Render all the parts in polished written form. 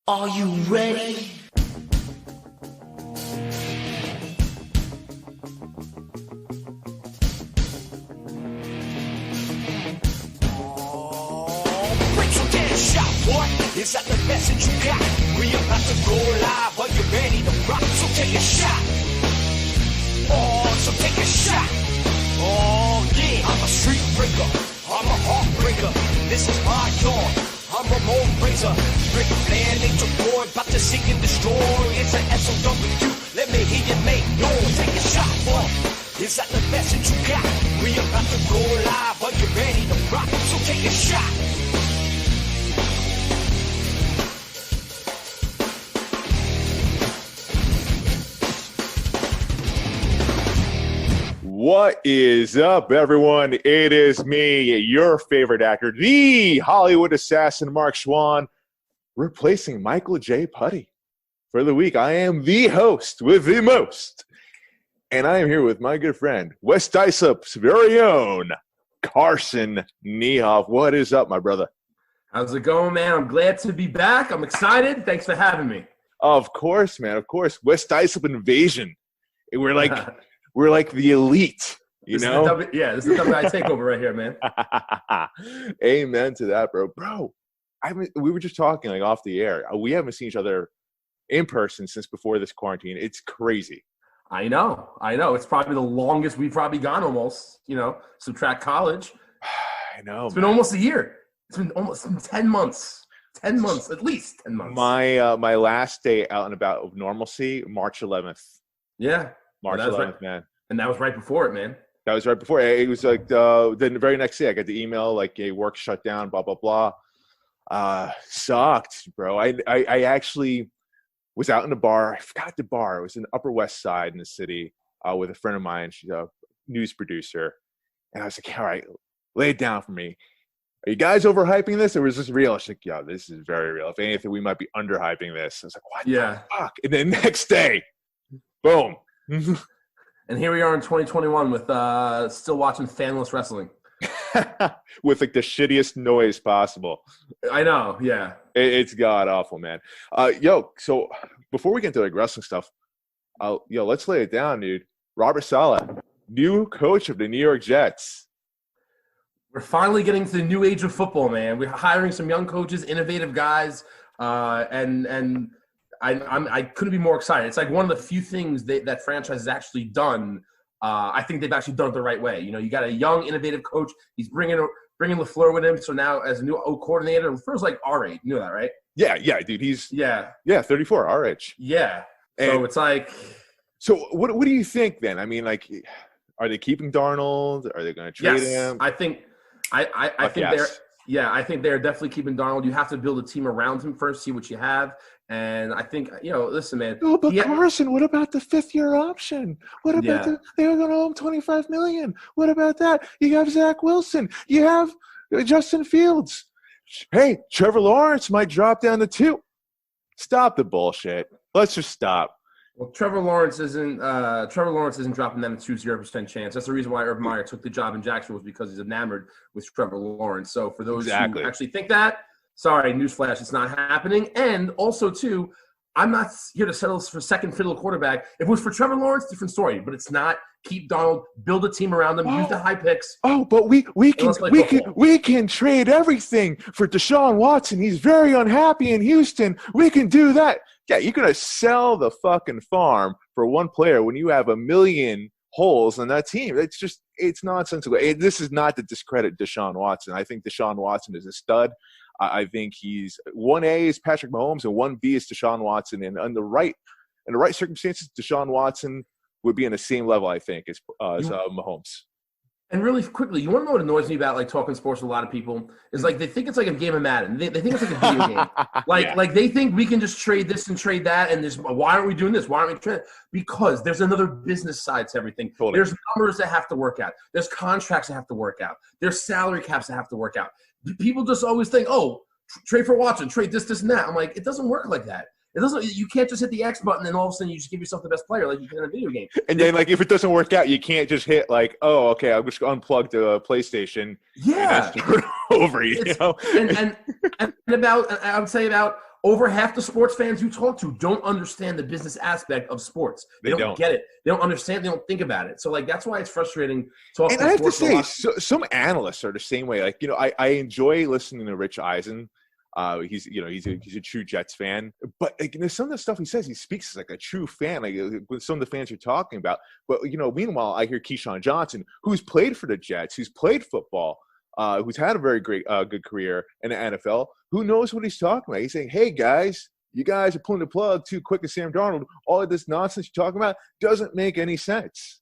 Are you ready? Is that the message you got? We about to go live, are you ready to rock? So take a shot. Oh, so take a shot. Oh, yeah, I'm a street breaker. I'm a heartbreaker. This is my yard. I'm a mold raiser. Rick Flair, Nature Boy, about to seek and destroy. It's an SOW. Let me hear you make noise. Take a shot, boy. Is that the message you got? We about to go live, are you ready to rock? So take a shot. What is up, everyone? It is me, your favorite actor, the Hollywood assassin, Mark Schwann, replacing Michael J. Putty for the week. I am the host with the most, and I am here with my good friend, West Islip's very own Carson Niehoff. What is up, my brother? How's it going, man? I'm glad to be back. I'm excited. Thanks for having me. Of course, man. Of course. West Islip Invasion. We're like the elite, you know? This is the WI takeover right here, man. Amen to that, bro. Bro, we were just talking like off the air. We haven't seen each other in person since before this quarantine. It's crazy. I know. It's probably the longest we've probably gone almost, subtract college. I know. It's been almost a year. It's been 10 months. 10 months, at least 10 months. My last day out and about of normalcy, March 11th. Yeah. March 11th, right, man. And that was right before it, man. That was right before. It was like the very next day I got the email, like, hey, work shut down, blah, blah, blah. Sucked, bro. I actually was out in the bar. I forgot the bar. It was in the Upper West Side in the city with a friend of mine. She's a news producer. And I was like, all right, lay it down for me. Are you guys overhyping this, or is this real? She's like, yeah, this is very real. If anything, we might be underhyping this. I was like, what the fuck? And then next day, boom. And here we are in 2021 with still watching fanless wrestling. With like the shittiest noise possible. I know, yeah. It's god awful, man. So before we get into like wrestling stuff, let's lay it down, dude. Robert Saleh, new coach of the New York Jets. We're finally getting to the new age of football, man. We're hiring some young coaches, innovative guys, and I couldn't be more excited. It's like one of the few things that franchise has actually done. I think they've actually done it the right way. You got a young, innovative coach. He's bringing LaFleur with him. So now as a new coordinator, LaFleur's like our age. You know that, right? Yeah, dude. He's 34, our age. Yeah. And so it's like. So what do you think then? I mean, like, are they keeping Darnold? Are they going to trade him? I think they're definitely keeping Darnold. You have to build a team around him first, see what you have. And I think, listen, man. Oh, but Carson, what about the fifth-year option? What about they were going to owe him $25 million? What about that? You have Zach Wilson. You have Justin Fields. Hey, Trevor Lawrence might drop down to 2. Stop the bullshit. Let's just stop. Well, Trevor Lawrence isn't dropping them a 0% chance. That's the reason why Urban Meyer took the job in Jacksonville, was because he's enamored with Trevor Lawrence. So for those who actually think that, sorry, newsflash, it's not happening. And also, too, I'm not here to settle for second fiddle quarterback. If it was for Trevor Lawrence, different story. But it's not. Keep Donald, build a team around him, use the high picks. Oh, but we can trade everything for Deshaun Watson. He's very unhappy in Houston. We can do that. Yeah, you're gonna sell the fucking farm for one player when you have a million holes in that team. It's nonsensical. This is not to discredit Deshaun Watson. I think Deshaun Watson is a stud. I think he's 1A is Patrick Mahomes and 1B is Deshaun Watson. And in the right circumstances, Deshaun Watson would be on the same level, I think, as Mahomes. And really quickly, you want to know what annoys me about like talking sports with a lot of people is like they think it's like a game of Madden. They think it's like a video game. Like they think we can just trade this and trade that, and why aren't we doing this? Why aren't we trading? Because there's another business side to everything. Totally. There's numbers that have to work out. There's contracts that have to work out. There's salary caps that have to work out. People just always think, trade for Watson, trade this, and that. I'm like, it doesn't work like that. It doesn't. You can't just hit the X button and all of a sudden you just give yourself the best player like you can in a video game. And then, like, if it doesn't work out, you can't just hit like, oh, okay, I'll just unplug the PlayStation. Yeah, and over. You know, and about I would say about over half the sports fans you talk to don't understand the business aspect of sports. They don't get it. They don't understand. They don't think about it. So, like, that's why it's frustrating talking to sports. And I have to say, some analysts are the same way. Like, I enjoy listening to Rich Eisen. He's a true Jets fan, but like, some of the stuff he says, he speaks as like a true fan, like with some of the fans you're talking about. But meanwhile, I hear Keyshawn Johnson, who's played for the Jets, who's played football, who's had a very good career in the NFL, who knows what he's talking about. He's saying, "Hey guys, you guys are pulling the plug too quick with Sam Darnold. All of this nonsense you're talking about doesn't make any sense."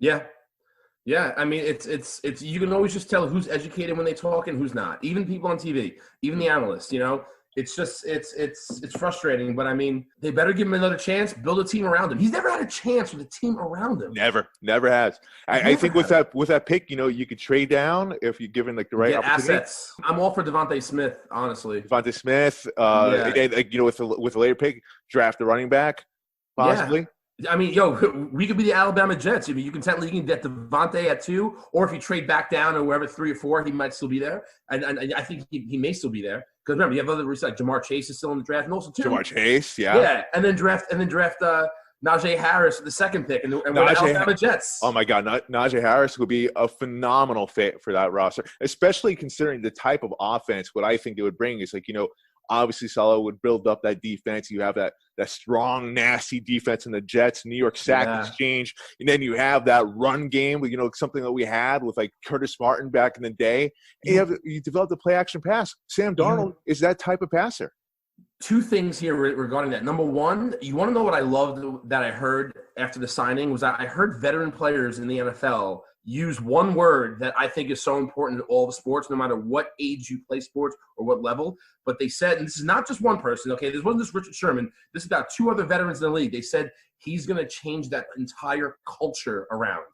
Yeah. Yeah, I mean, it's you can always just tell who's educated when they talk and who's not. Even people on TV, even the analysts, it's just it's frustrating. But I mean, they better give him another chance. Build a team around him. He's never had a chance with a team around him. Never has. I think with that pick, you could trade down if you're given like the right opportunity. Assets. I'm all for Devontae Smith, honestly. Devontae Smith, with a later pick, draft the running back, possibly. Yeah. I mean, we could be the Alabama Jets. I mean, you can get Devontae at 2, or if you trade back down or wherever 3 or 4, he might still be there. And I think he may still be there because remember, you have other like Jamar Chase is still in the draft, and also too. Jamar Chase, yeah. Yeah, and then draft Najee Harris with the second pick, and we're the Alabama Jets. Oh my God, Najee Harris would be a phenomenal fit for that roster, especially considering the type of offense. What I think it would bring is like obviously, Saleh would build up that defense. You have that strong, nasty defense in the Jets, New York Sack Exchange, and then you have that run game with something that we had with like Curtis Martin back in the day. And you develop the play action pass. Sam Darnold is that type of passer. 2 things here regarding that. Number one, you want to know what I loved that I heard after the signing was that I heard veteran players in the NFL use one word that I think is so important in all the sports, no matter what age you play sports or what level. But they said, and this is not just one person, okay? This wasn't just Richard Sherman. This is about 2 other veterans in the league. They said he's going to change that entire culture around.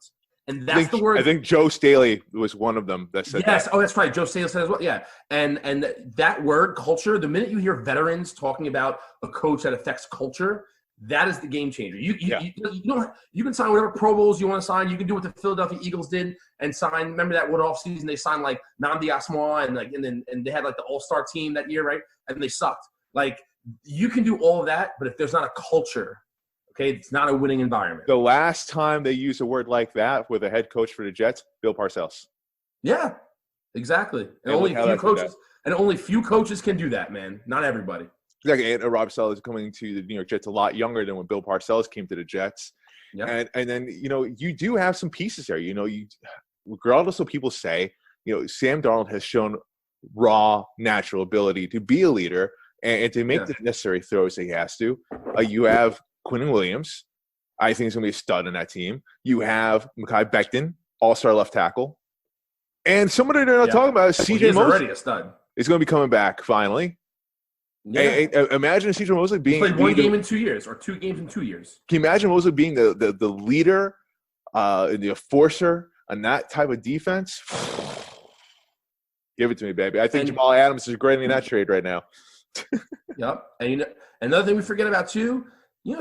And that's the word. I think Joe Staley was one of them that said that. Yes. Oh, that's right. Joe Staley said as well. Yeah. And that word, culture, the minute you hear veterans talking about a coach that affects culture, that is the game changer. You can sign whatever Pro Bowls you want to sign. You can do what the Philadelphia Eagles did and sign. Remember that one off season they signed like Nnamdi Asomugha and they had like the All-Star team that year, right? And they sucked. Like you can do all of that, but if there's not a culture, okay, it's not a winning environment. The last time they used a word like that with a head coach for the Jets, Bill Parcells. Yeah, exactly. And only few coaches can do that, man. Not everybody. Exactly. And Rob Saleh is coming to the New York Jets a lot younger than when Bill Parcells came to the Jets. Yep. And then, you do have some pieces there. Regardless of what people say, Sam Darnold has shown raw, natural ability to be a leader and to make the necessary throws that he has to. You have Quinnen Williams. I think he's going to be a stud in that team. You have Mekhi Becton, all-star left tackle. And somebody they're not talking about is C.J. Mosley. He's already a stud. He's going to be coming back finally. Yeah. Imagine C.J. Mosley being – he played 1 game in 2 years or 2 games in 2 years. Can you imagine Mosley being the leader, the enforcer on that type of defense? Give it to me, baby. I think Jamal Adams is grading in that trade right now. Yep. And another thing we forget about too,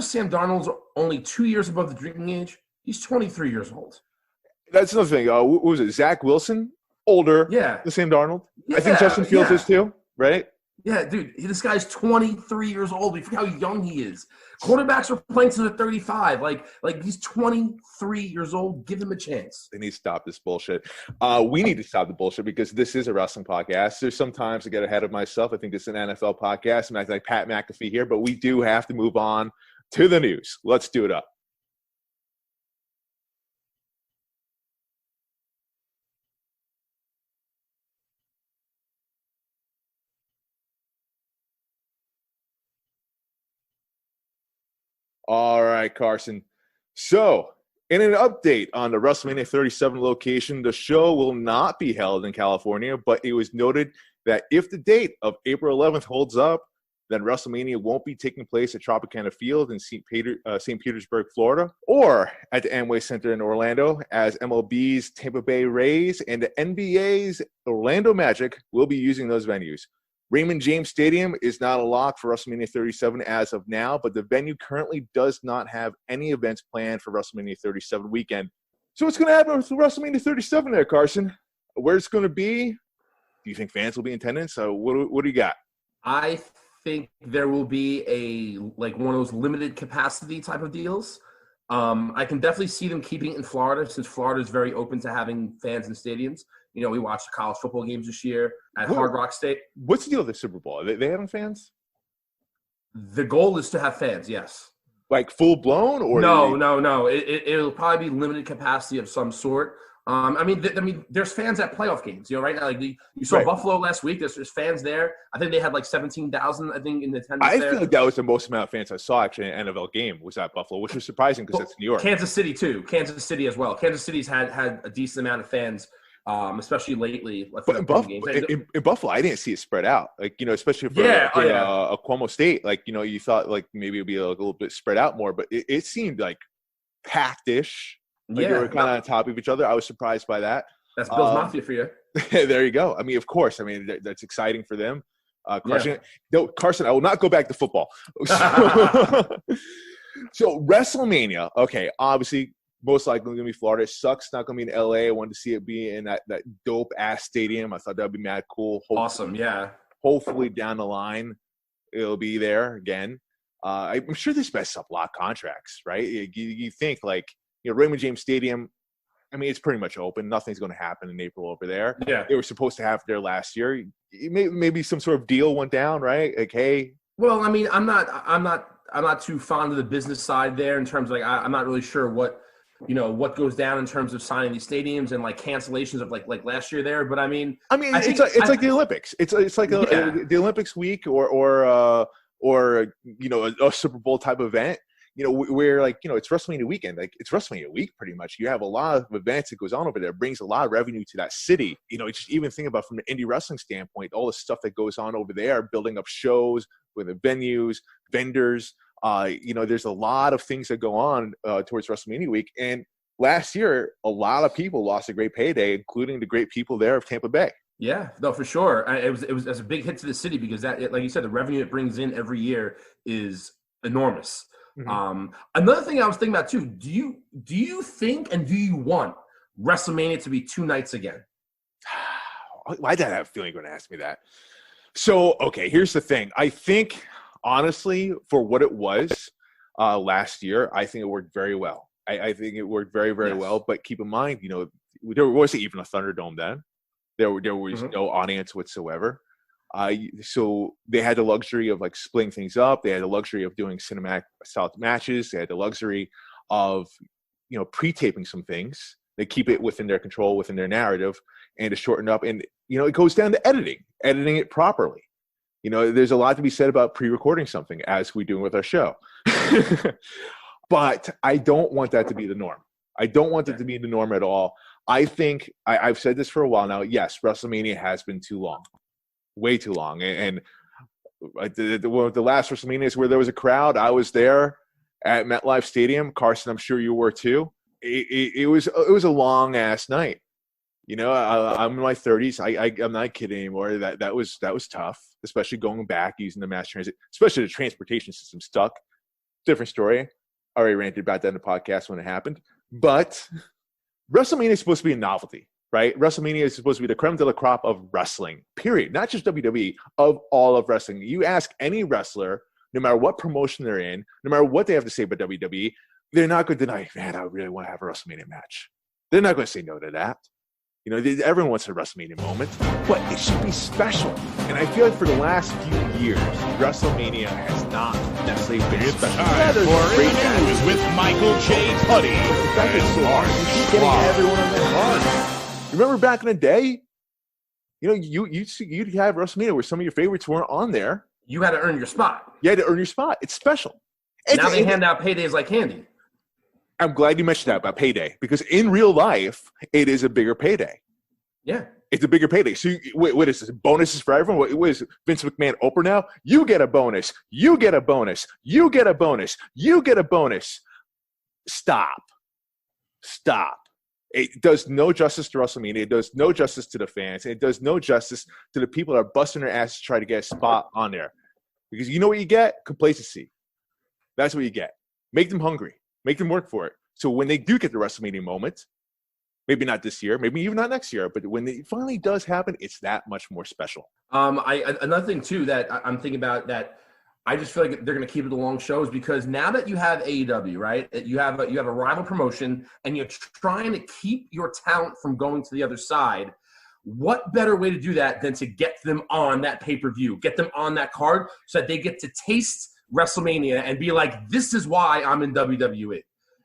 Sam Darnold's only 2 years above the drinking age. He's 23 years old. That's another thing. What was it? Zach Wilson, older than Sam Darnold. I think Justin Fields is too, right? Yeah, dude, this guy's 23 years old. We forget how young he is. Quarterbacks are playing to the 35. Like he's 23 years old. Give him a chance. They need to stop this bullshit. We need to stop the bullshit because this is a wrestling podcast. There's sometimes I get ahead of myself. I think this is an NFL podcast. I'm acting like Pat McAfee here, but we do have to move on to the news. Let's do it up. All right, Carson. So, in an update on the WrestleMania 37 location, the show will not be held in California, but it was noted that if the date of April 11th holds up, then WrestleMania won't be taking place at Tropicana Field in St. Petersburg, Florida, or at the Amway Center in Orlando, as MLB's Tampa Bay Rays and the NBA's Orlando Magic will be using those venues. Raymond James Stadium is not a lock for WrestleMania 37 as of now, but the venue currently does not have any events planned for WrestleMania 37 weekend. So what's going to happen with WrestleMania 37 there, Carson? Where it's going to be? Do you think fans will be in attendance? What do you got? I think there will be one of those limited capacity type of deals. I can definitely see them keeping it in Florida, since Florida is very open to having fans in stadiums. We watched the college football games this year at Hard Rock State. What's the deal with the Super Bowl? Are they having fans? The goal is to have fans, yes. Like full blown, or no. It'll probably be limited capacity of some sort. There's fans at playoff games. Right now, like you saw Buffalo last week. There's fans there. I think they had like 17,000. I think in attendance. I feel like that was the most amount of fans I saw actually in an NFL game was at Buffalo, which was surprising because that's New York. Kansas City too. Kansas City as well. Kansas City's had a decent amount of fans. Especially lately. But in Buffalo, I didn't see it spread out. Especially for a Cuomo State. You thought like maybe it would be a little bit spread out more, but it seemed like packed-ish. They were kind of on top of each other. I was surprised by that. That's Bill's Mafia for you. There you go. Of course. That's exciting for them. Carson, I will not go back to football. So WrestleMania, okay, obviously, most likely going to be Florida. It sucks not going to be in LA. I wanted to see it be in that dope-ass stadium. I thought that would be mad cool. Awesome, yeah. Hopefully down the line, it'll be there again. I'm sure this messes up a lot of contracts, right? You think, Raymond James Stadium, it's pretty much open. Nothing's going to happen in April over there. Yeah. They were supposed to have it there last year. Maybe some sort of deal went down, right? Like, hey. Well, I'm not too fond of the business side there in terms of I'm not really sure what goes down in terms of signing these stadiums and cancellations of like last year there. But it's like the Olympics. It's like the Olympics week or a Super Bowl type event. Where it's WrestleMania weekend. It's WrestleMania week pretty much. You have a lot of events that goes on over there. It brings a lot of revenue to that city. Just even think about from the indie wrestling standpoint, all the stuff that goes on over there, building up shows with the venues, vendors. There's a lot of things that go on towards WrestleMania week. And last year, a lot of people lost a great payday, including the great people there of Tampa Bay. Yeah, no, for sure. It was a big hit to the city because that, like you said, the revenue it brings in every year is enormous. Mm-hmm. Another thing I was thinking about too, do you think and do you want WrestleMania to be 2 nights again? Why did I have a feeling you're going to ask me that? So, okay, here's the thing. I think, honestly, for what it was last year, I think it worked very well. I think it worked very, very well. But keep in mind, there wasn't even a Thunderdome then. There was no audience whatsoever. So they had the luxury of splitting things up. They had the luxury of doing cinematic style matches. They had the luxury of, pre-taping some things. They keep it within their control, within their narrative, and to shorten up. And, it goes down to editing it properly. There's a lot to be said about pre-recording something as we do with our show. But I don't want that to be the norm. I don't want it to be the norm at all. I think I've said this for a while now. Yes, WrestleMania has been too long. Way too long. And the last WrestleMania is where there was a crowd. I was there at MetLife Stadium. Carson, I'm sure you were too. It was a long ass night. I'm in my 30s. I'm not kidding anymore. That was tough, especially going back using the mass transit, especially the transportation system stuck. Different story. I already ranted about that in the podcast when it happened. But WrestleMania is supposed to be a novelty. Right? WrestleMania is supposed to be the creme de la crop of wrestling, period. Not just WWE, of all of wrestling. You ask any wrestler, no matter what promotion they're in, no matter what they have to say about WWE, they're not going to deny, man, I really want to have a WrestleMania match. They're not going to say no to that. Everyone wants a WrestleMania moment, but it should be special. And I feel like for the last few years, WrestleMania has not necessarily been special. Time for News with Michael J. Tuddy. The fact is so hard. It's getting everyone on their heart. Remember back in the day, you'd have WrestleMania where some of your favorites weren't on there. You had to earn your spot. You had to earn your spot. It's special. Now they hand out paydays like candy. I'm glad you mentioned that about payday because in real life, it is a bigger payday. Yeah. It's a bigger payday. So what is this? Bonuses for everyone? What is Vince McMahon Oprah now? You get a bonus. You get a bonus. You get a bonus. You get a bonus. Stop. It does no justice to WrestleMania. It does no justice to the fans. It does no justice to the people that are busting their ass to try to get a spot on there. Because you know what you get? Complacency. That's what you get. Make them hungry. Make them work for it. So when they do get the WrestleMania moment, Maybe not this year, maybe even not next year, but when it finally does happen, it's that much more special. Another thing too that I'm thinking about that I just feel like they're going to keep it the long shows, because now that you have AEW, right? You have a rival promotion, and you're trying to keep your talent from going to the other side. What better way to do that than to get them on that pay-per-view, get them on that card, so that they get to taste WrestleMania and be like, "This is why I'm in WWE."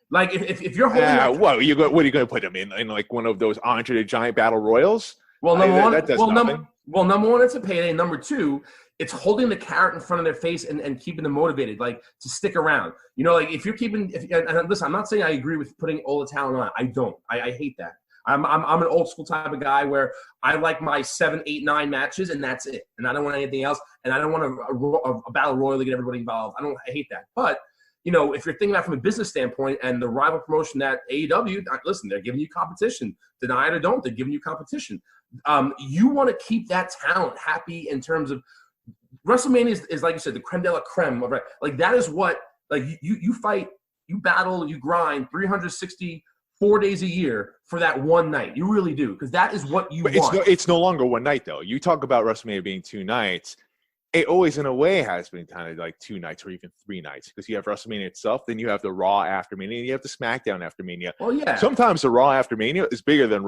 Like if you're holding, what are you going to put them in like one of those Andre the Giant battle royals? Well, number one, it's a payday. Number two, it's holding the carrot in front of their face and keeping them motivated, like to stick around. You know, like if you're keeping, and listen, I'm not saying I agree with putting all the talent on. I don't. I hate that. I'm an old school type of guy where I like my 7, 8, 9 matches, and that's it. And I don't want anything else. And I don't want a battle royal to get everybody involved. I hate that. But you know, if you're thinking about it from a business standpoint, and the rival promotion that AEW, listen, they're giving you competition. Deny it or don't, they're giving you competition. You want to keep that talent happy in terms of WrestleMania is like you said, the creme de la creme. Right? Like that is what, like you fight, you battle, you grind 364 days a year for that one night. You really do, because that is what you want. It's no longer one night, though. You talk about WrestleMania being 2 nights. It always, in a way, has been kind of like 2 nights or even 3 nights, because you have WrestleMania itself, then you have the Raw after Mania, and you have the SmackDown after Mania. Well, yeah. Sometimes the Raw after Mania is bigger than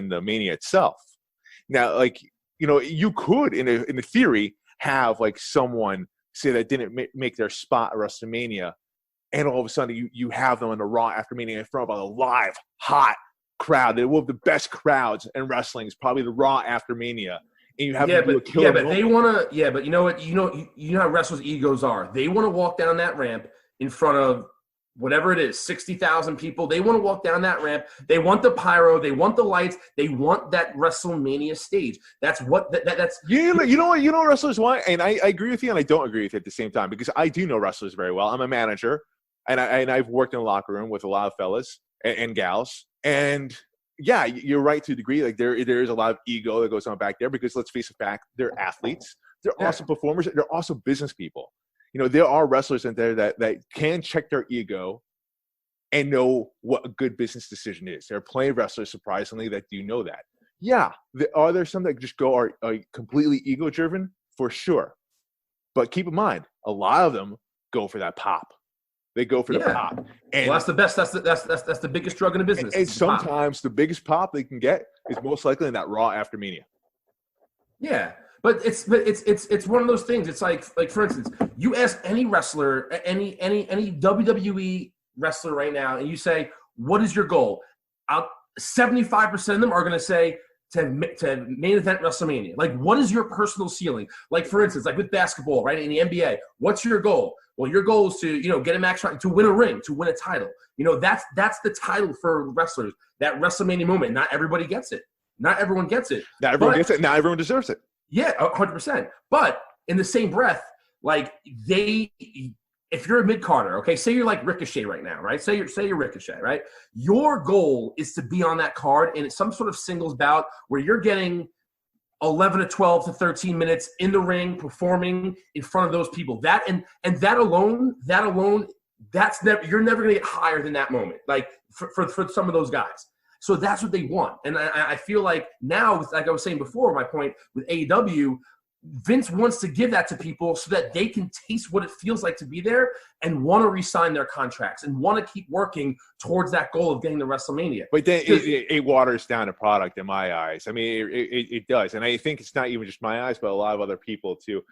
the Mania itself. Now, like, you know, you could, in a theory, have like someone say that didn't make their spot at WrestleMania, and all of a sudden you have them on the Raw after Mania in front of a live, hot crowd. They're one of the best crowds in wrestling. It's probably the Raw after Mania. And you have to do a killer moment. They want to. Yeah, but you know what? You know how wrestlers' egos are. They want to walk down that ramp in front of whatever it is, 60,000 people. They want to walk down that ramp. They want the pyro. They want the lights. They want that WrestleMania stage. That's what. That's. You know what? You know what wrestlers want, and I agree with you, and I don't agree with you at the same time, because I do know wrestlers very well. I'm a manager, and I've worked in a locker room with a lot of fellas and gals, and. Yeah, you're right to a degree. Like there is a lot of ego that goes on back there, because let's face the fact, they're athletes. They're also performers. They're also business people. You know, there are wrestlers in there that can check their ego and know what a good business decision is. There are plenty of wrestlers, surprisingly, that do know that. Yeah, are there some that just are completely ego-driven? For sure. But keep in mind, a lot of them go for that pop. They go for the pop. And that's the best. That's the biggest drug in the business. And sometimes the biggest pop they can get is most likely in that Raw after Mania. Yeah, but it's one of those things. It's like for instance, you ask any wrestler, any WWE wrestler right now, and you say, "What is your goal?" 75% of them are going to say to main event WrestleMania. Like, what is your personal ceiling? Like, for instance, like with basketball, right, in the NBA, what's your goal? Well, your goal is to, get a max shot, to win a ring, to win a title. That's the title for wrestlers, that WrestleMania moment. Not everybody gets it. Not everyone gets it. Not everyone gets it. Not everyone deserves it. Yeah, 100%. But in the same breath, like if you're a mid-carder, okay, say you're like Ricochet right now, right? Say you're Ricochet, right? Your goal is to be on that card in some sort of singles bout where you're getting 11 to 12 to 13 minutes in the ring, performing in front of those people. That alone, you're never going to get higher than that moment. Like for some of those guys. So that's what they want. And I feel like now, like I was saying before, my point with AEW, Vince wants to give that to people so that they can taste what it feels like to be there and want to re-sign their contracts and want to keep working towards that goal of getting to WrestleMania. But then it waters down the product in my eyes. I mean, it does. And I think it's not even just my eyes, but a lot of other people too.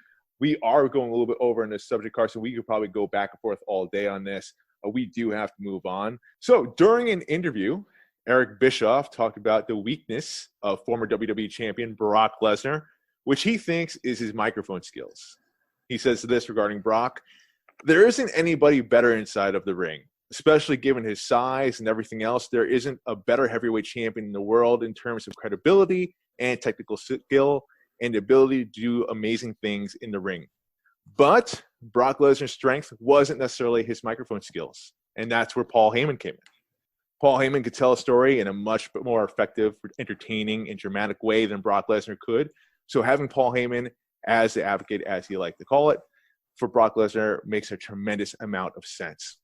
We are going a little bit over in this subject, Carson. We could probably go back and forth all day on this. We do have to move on. So during an interview, Eric Bischoff talked about the weakness of former WWE champion Brock Lesnar, which he thinks is his microphone skills. He says this regarding Brock: there isn't anybody better inside of the ring, especially given his size and everything else. There isn't a better heavyweight champion in the world in terms of credibility and technical skill and the ability to do amazing things in the ring. But Brock Lesnar's strength wasn't necessarily his microphone skills, and that's where Paul Heyman came in. Paul Heyman could tell a story in a much more effective, entertaining, and dramatic way than Brock Lesnar could. So having Paul Heyman as the advocate, as he liked to call it, for Brock Lesnar makes a tremendous amount of sense.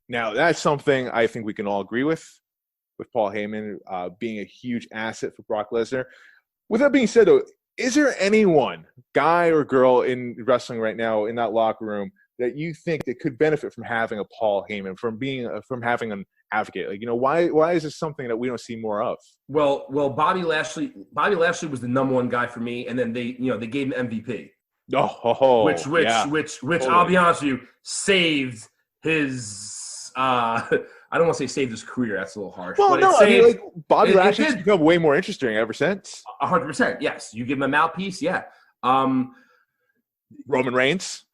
Now, that's something I think we can all agree with. with Paul Heyman being a huge asset for Brock Lesnar. With that being said, though, is there anyone, guy or girl in wrestling right now in that locker room that you think that could benefit from having a Paul Heyman, from having an advocate? Like, why is this something that we don't see more of? Well, Bobby Lashley was the number one guy for me, and then they gave him MVP. Which totally. I'll be honest with you, saved his I don't want to say saved his career. That's a little harsh. Well, but no, I mean, like Bobby Lashley's become way more interesting ever since. 100%. Yes, you give him a mouthpiece. Yeah. Roman Reigns.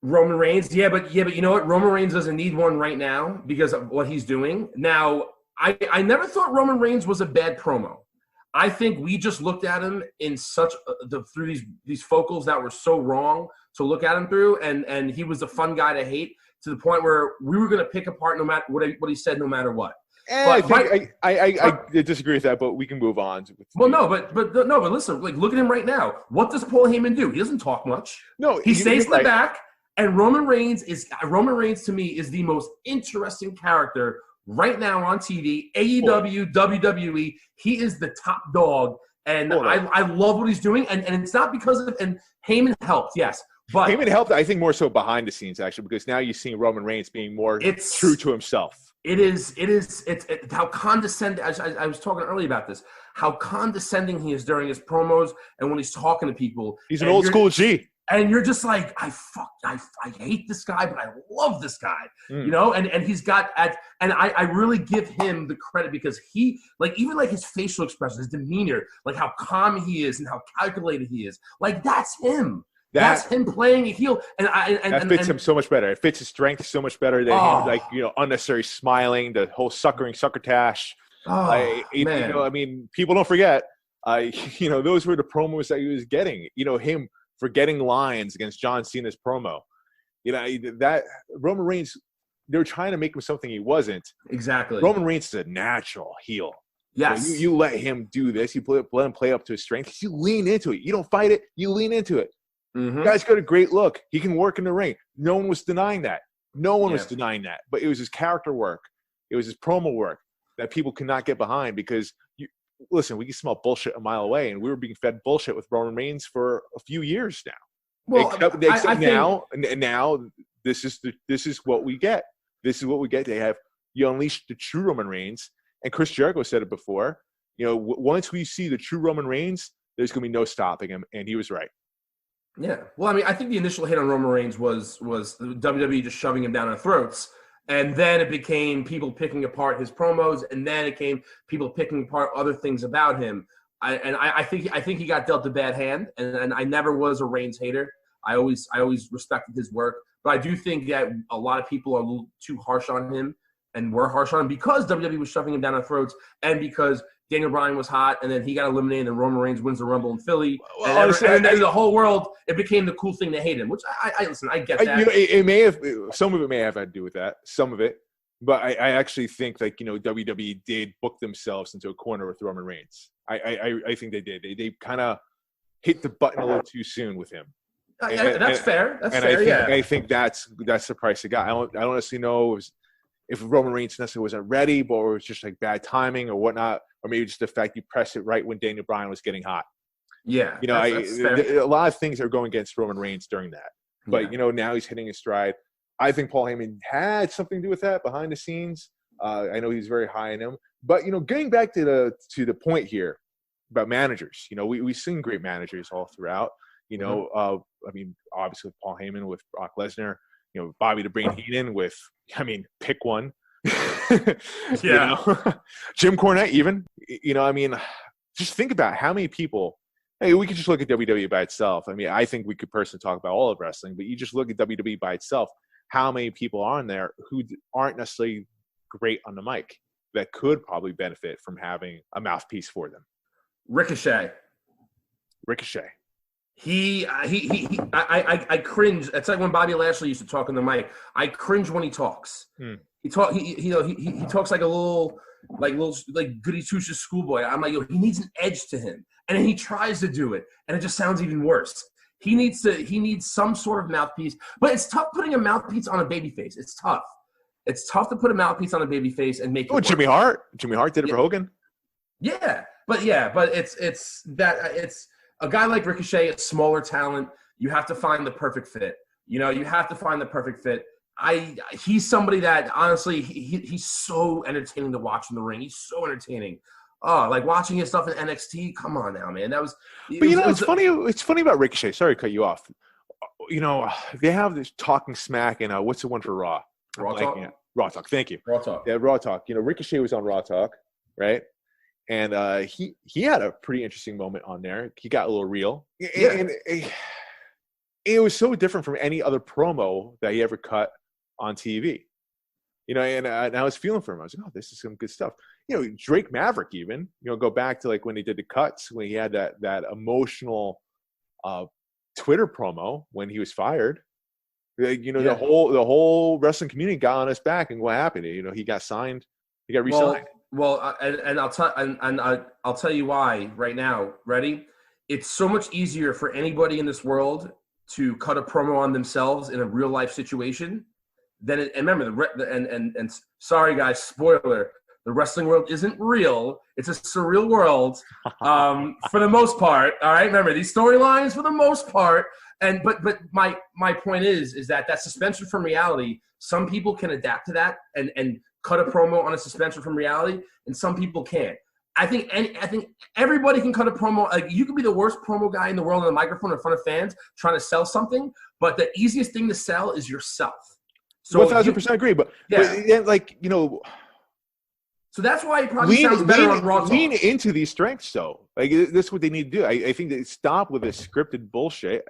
Yeah, but you know what? Roman Reigns doesn't need one right now because of what he's doing. Now, I never thought Roman Reigns was a bad promo. I think we just looked at him in such through these focals that were so wrong to look at him through, and he was a fun guy to hate to the point where we were going to pick apart no matter what he said, no matter what. I disagree with that, but we can move on. But listen, like look at him right now. What does Paul Heyman do? He doesn't talk much. No, he stays in the back. And Roman Reigns to me is the most interesting character right now on TV, AEW, WWE. He is the top dog, and I love what he's doing. And it's not because of and Heyman helped, yes. But Heyman helped, I think, more so behind the scenes, actually, because now you're seeing Roman Reigns being more true to himself. It's how condescending. I was talking earlier about this. How condescending he is during his promos and when he's talking to people. He's an old school G. And you're just like, I hate this guy, but I love this guy, you know. And he's got and I really give him the credit because he even his facial expression, his demeanor, like how calm he is and how calculated he is. Like that's him. That's him playing a heel, and that fits him so much better. It fits his strength so much better than him, unnecessary smiling, the whole succotash. Man. I mean, people don't forget. Those were the promos that he was getting. Him forgetting lines against John Cena's promo. That Roman Reigns, they were trying to make him something he wasn't. Exactly. Roman Reigns is a natural heel. Yes. You let him do this. You let him play up to his strength. You lean into it. You don't fight it. You lean into it. Mm-hmm. The guy's got a great look. He can work in the ring. No one was denying that. But it was his character work. It was his promo work that people could not get behind because listen, we can smell bullshit a mile away, and we were being fed bullshit with Roman Reigns for a few years now. Well, except now this is what we get. This is what we get. They have unleashed the true Roman Reigns, and Chris Jericho said it before. Once we see the true Roman Reigns, there's going to be no stopping him, and he was right. Yeah. Well, I mean, I think the initial hit on Roman Reigns was WWE just shoving him down our throats. And then it became people picking apart his promos, and then it came people picking apart other things about him. I think he got dealt a bad hand, and I never was a Reigns hater. I always respected his work, but I do think that a lot of people are a little too harsh on him and were harsh on him because WWE was shoving him down our throats, and because Daniel Bryan was hot, and then he got eliminated, and Roman Reigns wins the Rumble in Philly. And then the whole world, it became the cool thing to hate him, which I get that. It may have, some of it may have had to do with that, some of it. But I actually think WWE did book themselves into a corner with Roman Reigns. I think they did. They kind of hit the button a little too soon with him. That's fair. I think that's the price they got. I don't necessarily know if Roman Reigns necessarily wasn't ready, but it was just like bad timing or whatnot, or maybe just the fact you pressed it right when Daniel Bryan was getting hot. Yeah, a lot of things are going against Roman Reigns during that. But now he's hitting his stride. I think Paul Heyman had something to do with that behind the scenes. I know he's very high in him. But getting back to the point here about managers, we've seen great managers all throughout. I mean, obviously with Paul Heyman, with Brock Lesnar, Bobby the Brain Heenan with, pick one. Yeah. Jim Cornette even. I mean, just think about how many people. Hey, we could just look at WWE by itself. I mean, I think we could personally talk about all of wrestling, but you just look at WWE by itself. How many people are on there who aren't necessarily great on the mic that could probably benefit from having a mouthpiece for them? Ricochet. I cringe. It's like when Bobby Lashley used to talk on the mic. I cringe when he talks. He talks like a little goody two shoes schoolboy. I'm like, he needs an edge to him, and then he tries to do it, and it just sounds even worse. He needs some sort of mouthpiece, but it's tough putting a mouthpiece on a babyface. It's tough It's tough to put a mouthpiece on a baby face and make it work. Jimmy Hart. Jimmy Hart did it for Hogan. Yeah, but it's a guy like Ricochet, a smaller talent. You have to find the perfect fit. You have to find the perfect fit. He's somebody that honestly he's so entertaining to watch in the ring. He's so entertaining. Oh, like watching his stuff in NXT. Come on now, man. It's funny. It's funny about Ricochet. Sorry to cut you off. They have this talking smack and what's the one for Raw? Raw Talk. Raw Talk. Thank you. Raw Talk. Yeah, Raw Talk. Ricochet was on Raw Talk, right? And he had a pretty interesting moment on there. He got a little real. Yeah. And it was so different from any other promo that he ever cut on TV. And I was feeling for him. I was like, oh, this is some good stuff. Drake Maverick even, go back to like when he did the cuts, when he had that emotional Twitter promo when he was fired. The whole wrestling community got on his back, and what happened? He got signed. He got re-signed. And I'll tell you why right now. Ready? It's so much easier for anybody in this world to cut a promo on themselves in a real life situation than it. And remember, and sorry guys, spoiler: the wrestling world isn't real. It's a surreal world for the most part. All right, remember these storylines for the most part. But my point is that suspension from reality. Some people can adapt to that and cut a promo on a suspension from reality, and some people can't. I think everybody can cut a promo. Like you could be the worst promo guy in the world on the microphone in front of fans trying to sell something, but the easiest thing to sell is yourself. So 1,000% agree. But so that's why it probably sounds better on Raw Talk. Lean into these strengths, though. Like this is what they need to do. I think they stop with this scripted bullshit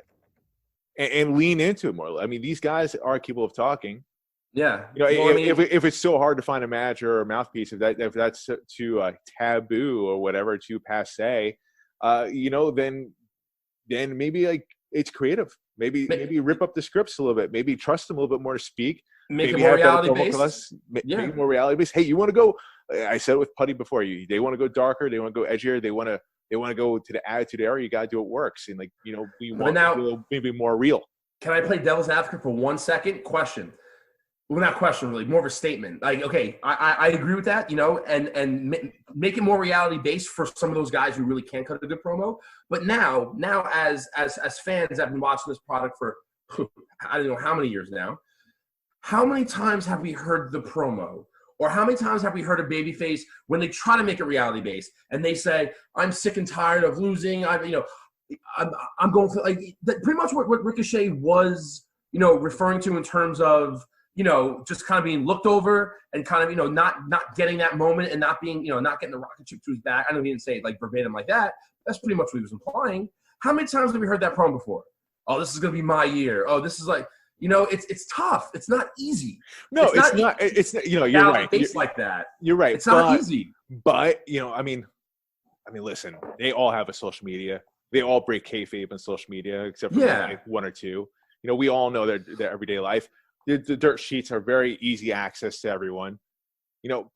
and lean into it more. I mean, these guys are capable of talking. Yeah. If it's so hard to find a manager or a mouthpiece, if that's too taboo or whatever, too passe, then maybe like it's creative. Maybe rip up the scripts a little bit. Maybe trust them a little bit more to speak. Make it more reality based. Make it more reality based. Hey, you want to go? I said it with Putty before. They want to go darker. They want to go edgier. They want to go to the attitude era. You got to do what works. And we want to maybe more real. Can I play devil's advocate for 1 second? Question. Well, not question, really, more of a statement. Like, okay, I agree with that, and make it more reality based for some of those guys who really can't cut a good promo. But now as fans that have been watching this product for I don't know how many years now, how many times have we heard the promo, or how many times have we heard a babyface when they try to make it reality based and they say, "I'm sick and tired of losing. I'm going for like pretty much what Ricochet was, referring to in terms of." Just kind of being looked over and kind of, not getting that moment and not being, not getting the rocket ship to his back. I know he didn't say it like verbatim like that. That's pretty much what he was implying. How many times have we heard that promo before? Oh, this is going to be my year. Oh, this is like, it's tough. It's not easy. No, it's not. It's you're right. Face like that. You're right. It's not easy. But, I mean, listen, they all have a social media. They all break kayfabe on social media except for like one or two. We all know their everyday life. The dirt sheets are very easy access to everyone.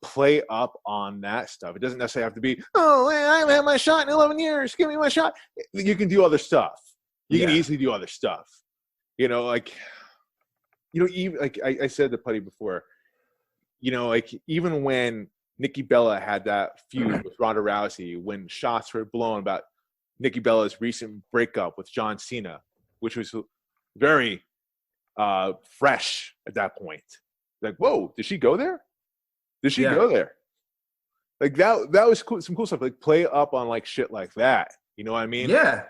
Play up on that stuff. It doesn't necessarily have to be, oh, I haven't had my shot in 11 years. Give me my shot. You can do other stuff. You can easily do other stuff. Even like I said to Putty before, even when Nikki Bella had that feud with Ronda Rousey, when shots were blown about Nikki Bella's recent breakup with John Cena, which was very fresh at that point. Like, whoa, did she go there? Did she go there? Like that was cool, some cool stuff. Like play up on like shit like that. You know what I mean? Yeah.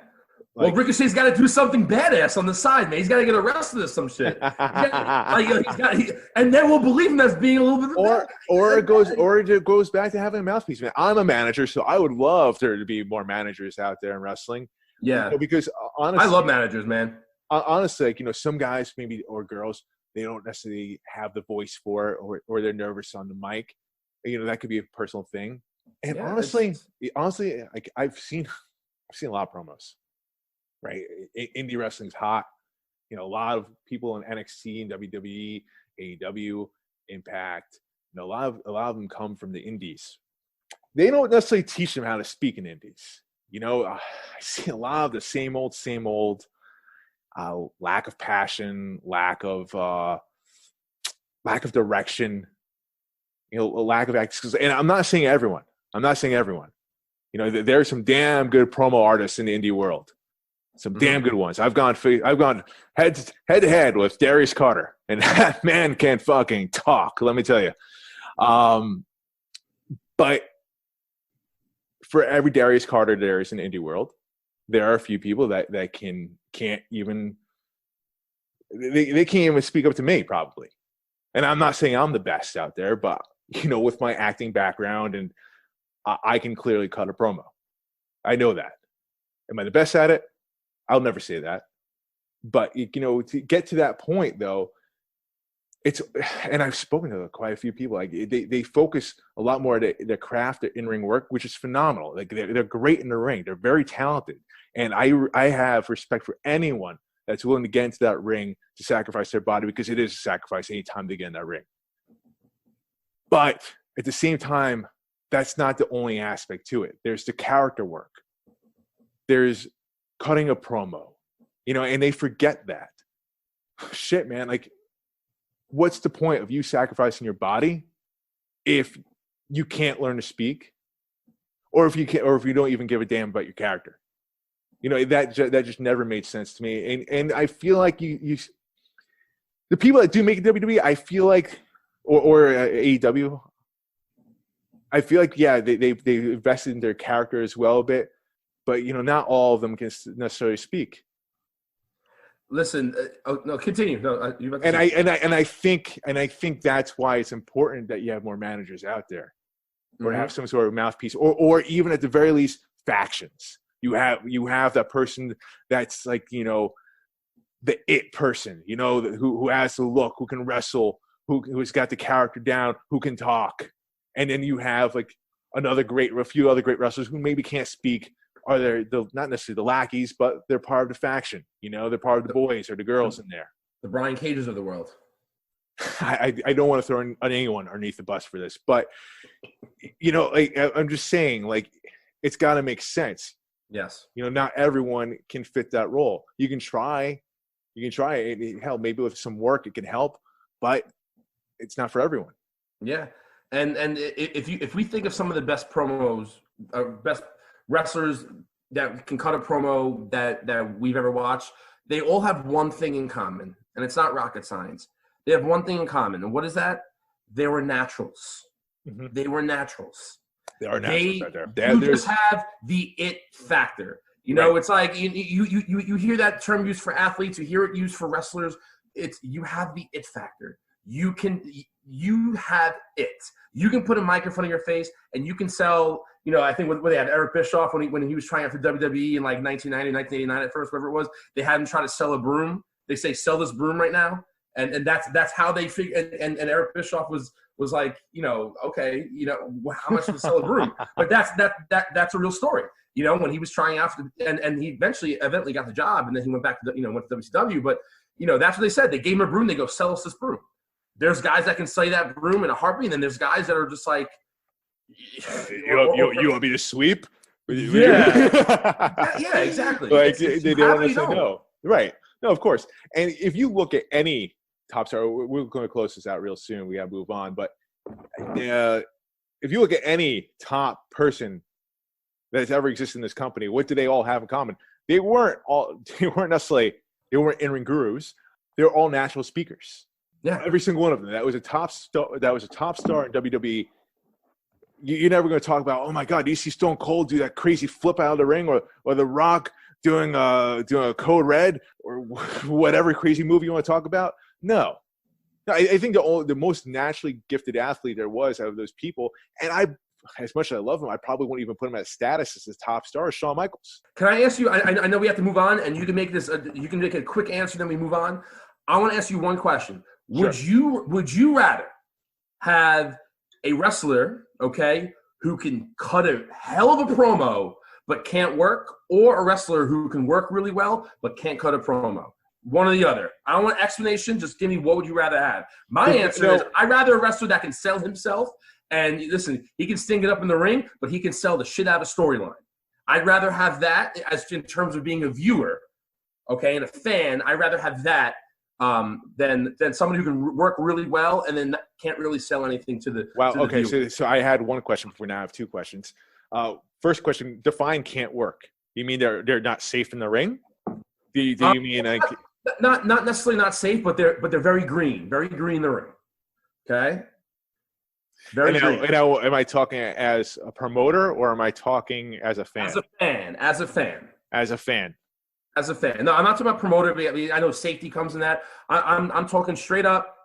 Well, Ricochet's got to do something badass on the side, man. He's got to get arrested or some shit. And then we'll believe him as being a little bit. Or it goes back to having a mouthpiece. Man, I'm a manager, so I would love there to be more managers out there in wrestling. Yeah. Because honestly, I love managers, man. Honestly, like, some guys maybe or girls, they don't necessarily have the voice for it, or they're nervous on the mic. That could be a personal thing. And honestly, like I've seen a lot of promos. Right, indie wrestling's hot. A lot of people in NXT and WWE, AEW, Impact. A lot of them come from the indies. They don't necessarily teach them how to speak in indies. I see a lot of the same old lack of passion, lack of lack of direction, a lack of access. And I'm not saying everyone. There are some damn good promo artists in the indie world. Some damn good ones. I've gone head to head with Darius Carter, and that man can fucking talk. Let me tell you. But for every Darius Carter there is in the indie world, there are a few people that can't even speak up to me probably. And I'm not saying I'm the best out there, but with my acting background, and I can clearly cut a promo. I know that. Am I the best at it? I'll never say that. But to get to that point though, and I've spoken to quite a few people. Like they focus a lot more at their craft, their in-ring work, which is phenomenal. Like they're great in the ring. They're very talented, and I have respect for anyone that's willing to get into that ring to sacrifice their body, because it is a sacrifice anytime they get in that ring. But at the same time, that's not the only aspect to it. There's the character work. There's cutting a promo, and they forget that. Shit, man. Like, what's the point of you sacrificing your body if you can't learn to speak, or if you don't even give a damn about your character? That just never made sense to me. And I feel like the people that do make it WWE, I feel like, or AEW, I feel like, yeah, they invested in their character as well a bit, but not all of them can necessarily speak. Listen, no, continue. No, I think that's why it's important that you have more managers out there, or have some sort of mouthpiece, or even at the very least factions. You have that person that's like the it person, who has the look, who can wrestle, who's got the character down, who can talk, and then you have like a few other great wrestlers who maybe can't speak. Are they not necessarily the lackeys, but they're part of the faction. They're part of the boys or the girls in there. The Brian Cages of the world. I don't want to throw anyone underneath the bus for this, but I'm just saying, like, it's got to make sense. Yes. Not everyone can fit that role. You can try. Hell, maybe with some work it can help, but it's not for everyone. Yeah, and if we think of some of the best promos, best wrestlers that can cut a promo that we've ever watched, they all have one thing in common, and it's not rocket science. They have one thing in common, and what is that? They were naturals. Mm-hmm. They were naturals. They are naturals out there. You just have the it factor. Right. It's like you hear that term used for athletes, you hear it used for wrestlers. It's you have the it factor. You have it. You can put a mic in front of your face and you can sell. I think what they had Eric Bischoff when he was trying out for WWE in like 1990, 1989 at first, whatever it was. They had him try to sell a broom. They say, "Sell this broom right now," and that's how they figure. And Eric Bischoff was like, okay, how much to sell a broom? But that's a real story. When he was trying out and he eventually got the job, and then he went back to went to WCW. But that's what they said. They gave him a broom. They go, "Sell us this broom." There's guys that can sell you that broom in a heartbeat, and then there's guys that are just like, you want me to sweep? Yeah. Yeah, exactly. Like they don't want to say no. Right. No, of course. And if you look at any top star, we're going to close this out real soon. We got to move on. But if you look at any top person that's ever existed in this company, what do they all have in common? They weren't in-ring gurus. They were all natural speakers. Yeah, every single one of them. That was a top star in WWE. You're never going to talk about, oh my God, do you see Stone Cold do that crazy flip out of the ring, or The Rock doing a Code Red, or whatever crazy movie you want to talk about? No, I think the most naturally gifted athlete there was out of those people, and as much as I love him, I probably wouldn't even put him at status as the top star, Shawn Michaels. Can I ask you? I know we have to move on, and you can make this. You can make a quick answer, then we move on. I want to ask you one question. Sure. Would you rather have a wrestler, okay, who can cut a hell of a promo but can't work, or a wrestler who can work really well but can't cut a promo? One or the other. I don't want an explanation. Just give me, what would you rather have? My answer is, I'd rather a wrestler that can sell himself. And listen, he can sting it up in the ring, but he can sell the shit out of storyline. I'd rather have that as in terms of being a viewer, okay, and a fan. I'd rather have that than somebody who can work really well and then can't really sell anything to the. Wow. To the Okay. viewer. So I had one question before. Now I have two questions. First question: define can't work. You mean they're not safe in the ring? Do you mean like not necessarily not safe, but they're very green in the ring. Okay. Very green. Am I talking as a promoter or am I talking as a fan? As a fan. No, I'm not talking about promoter. I know safety comes in that. I'm talking straight up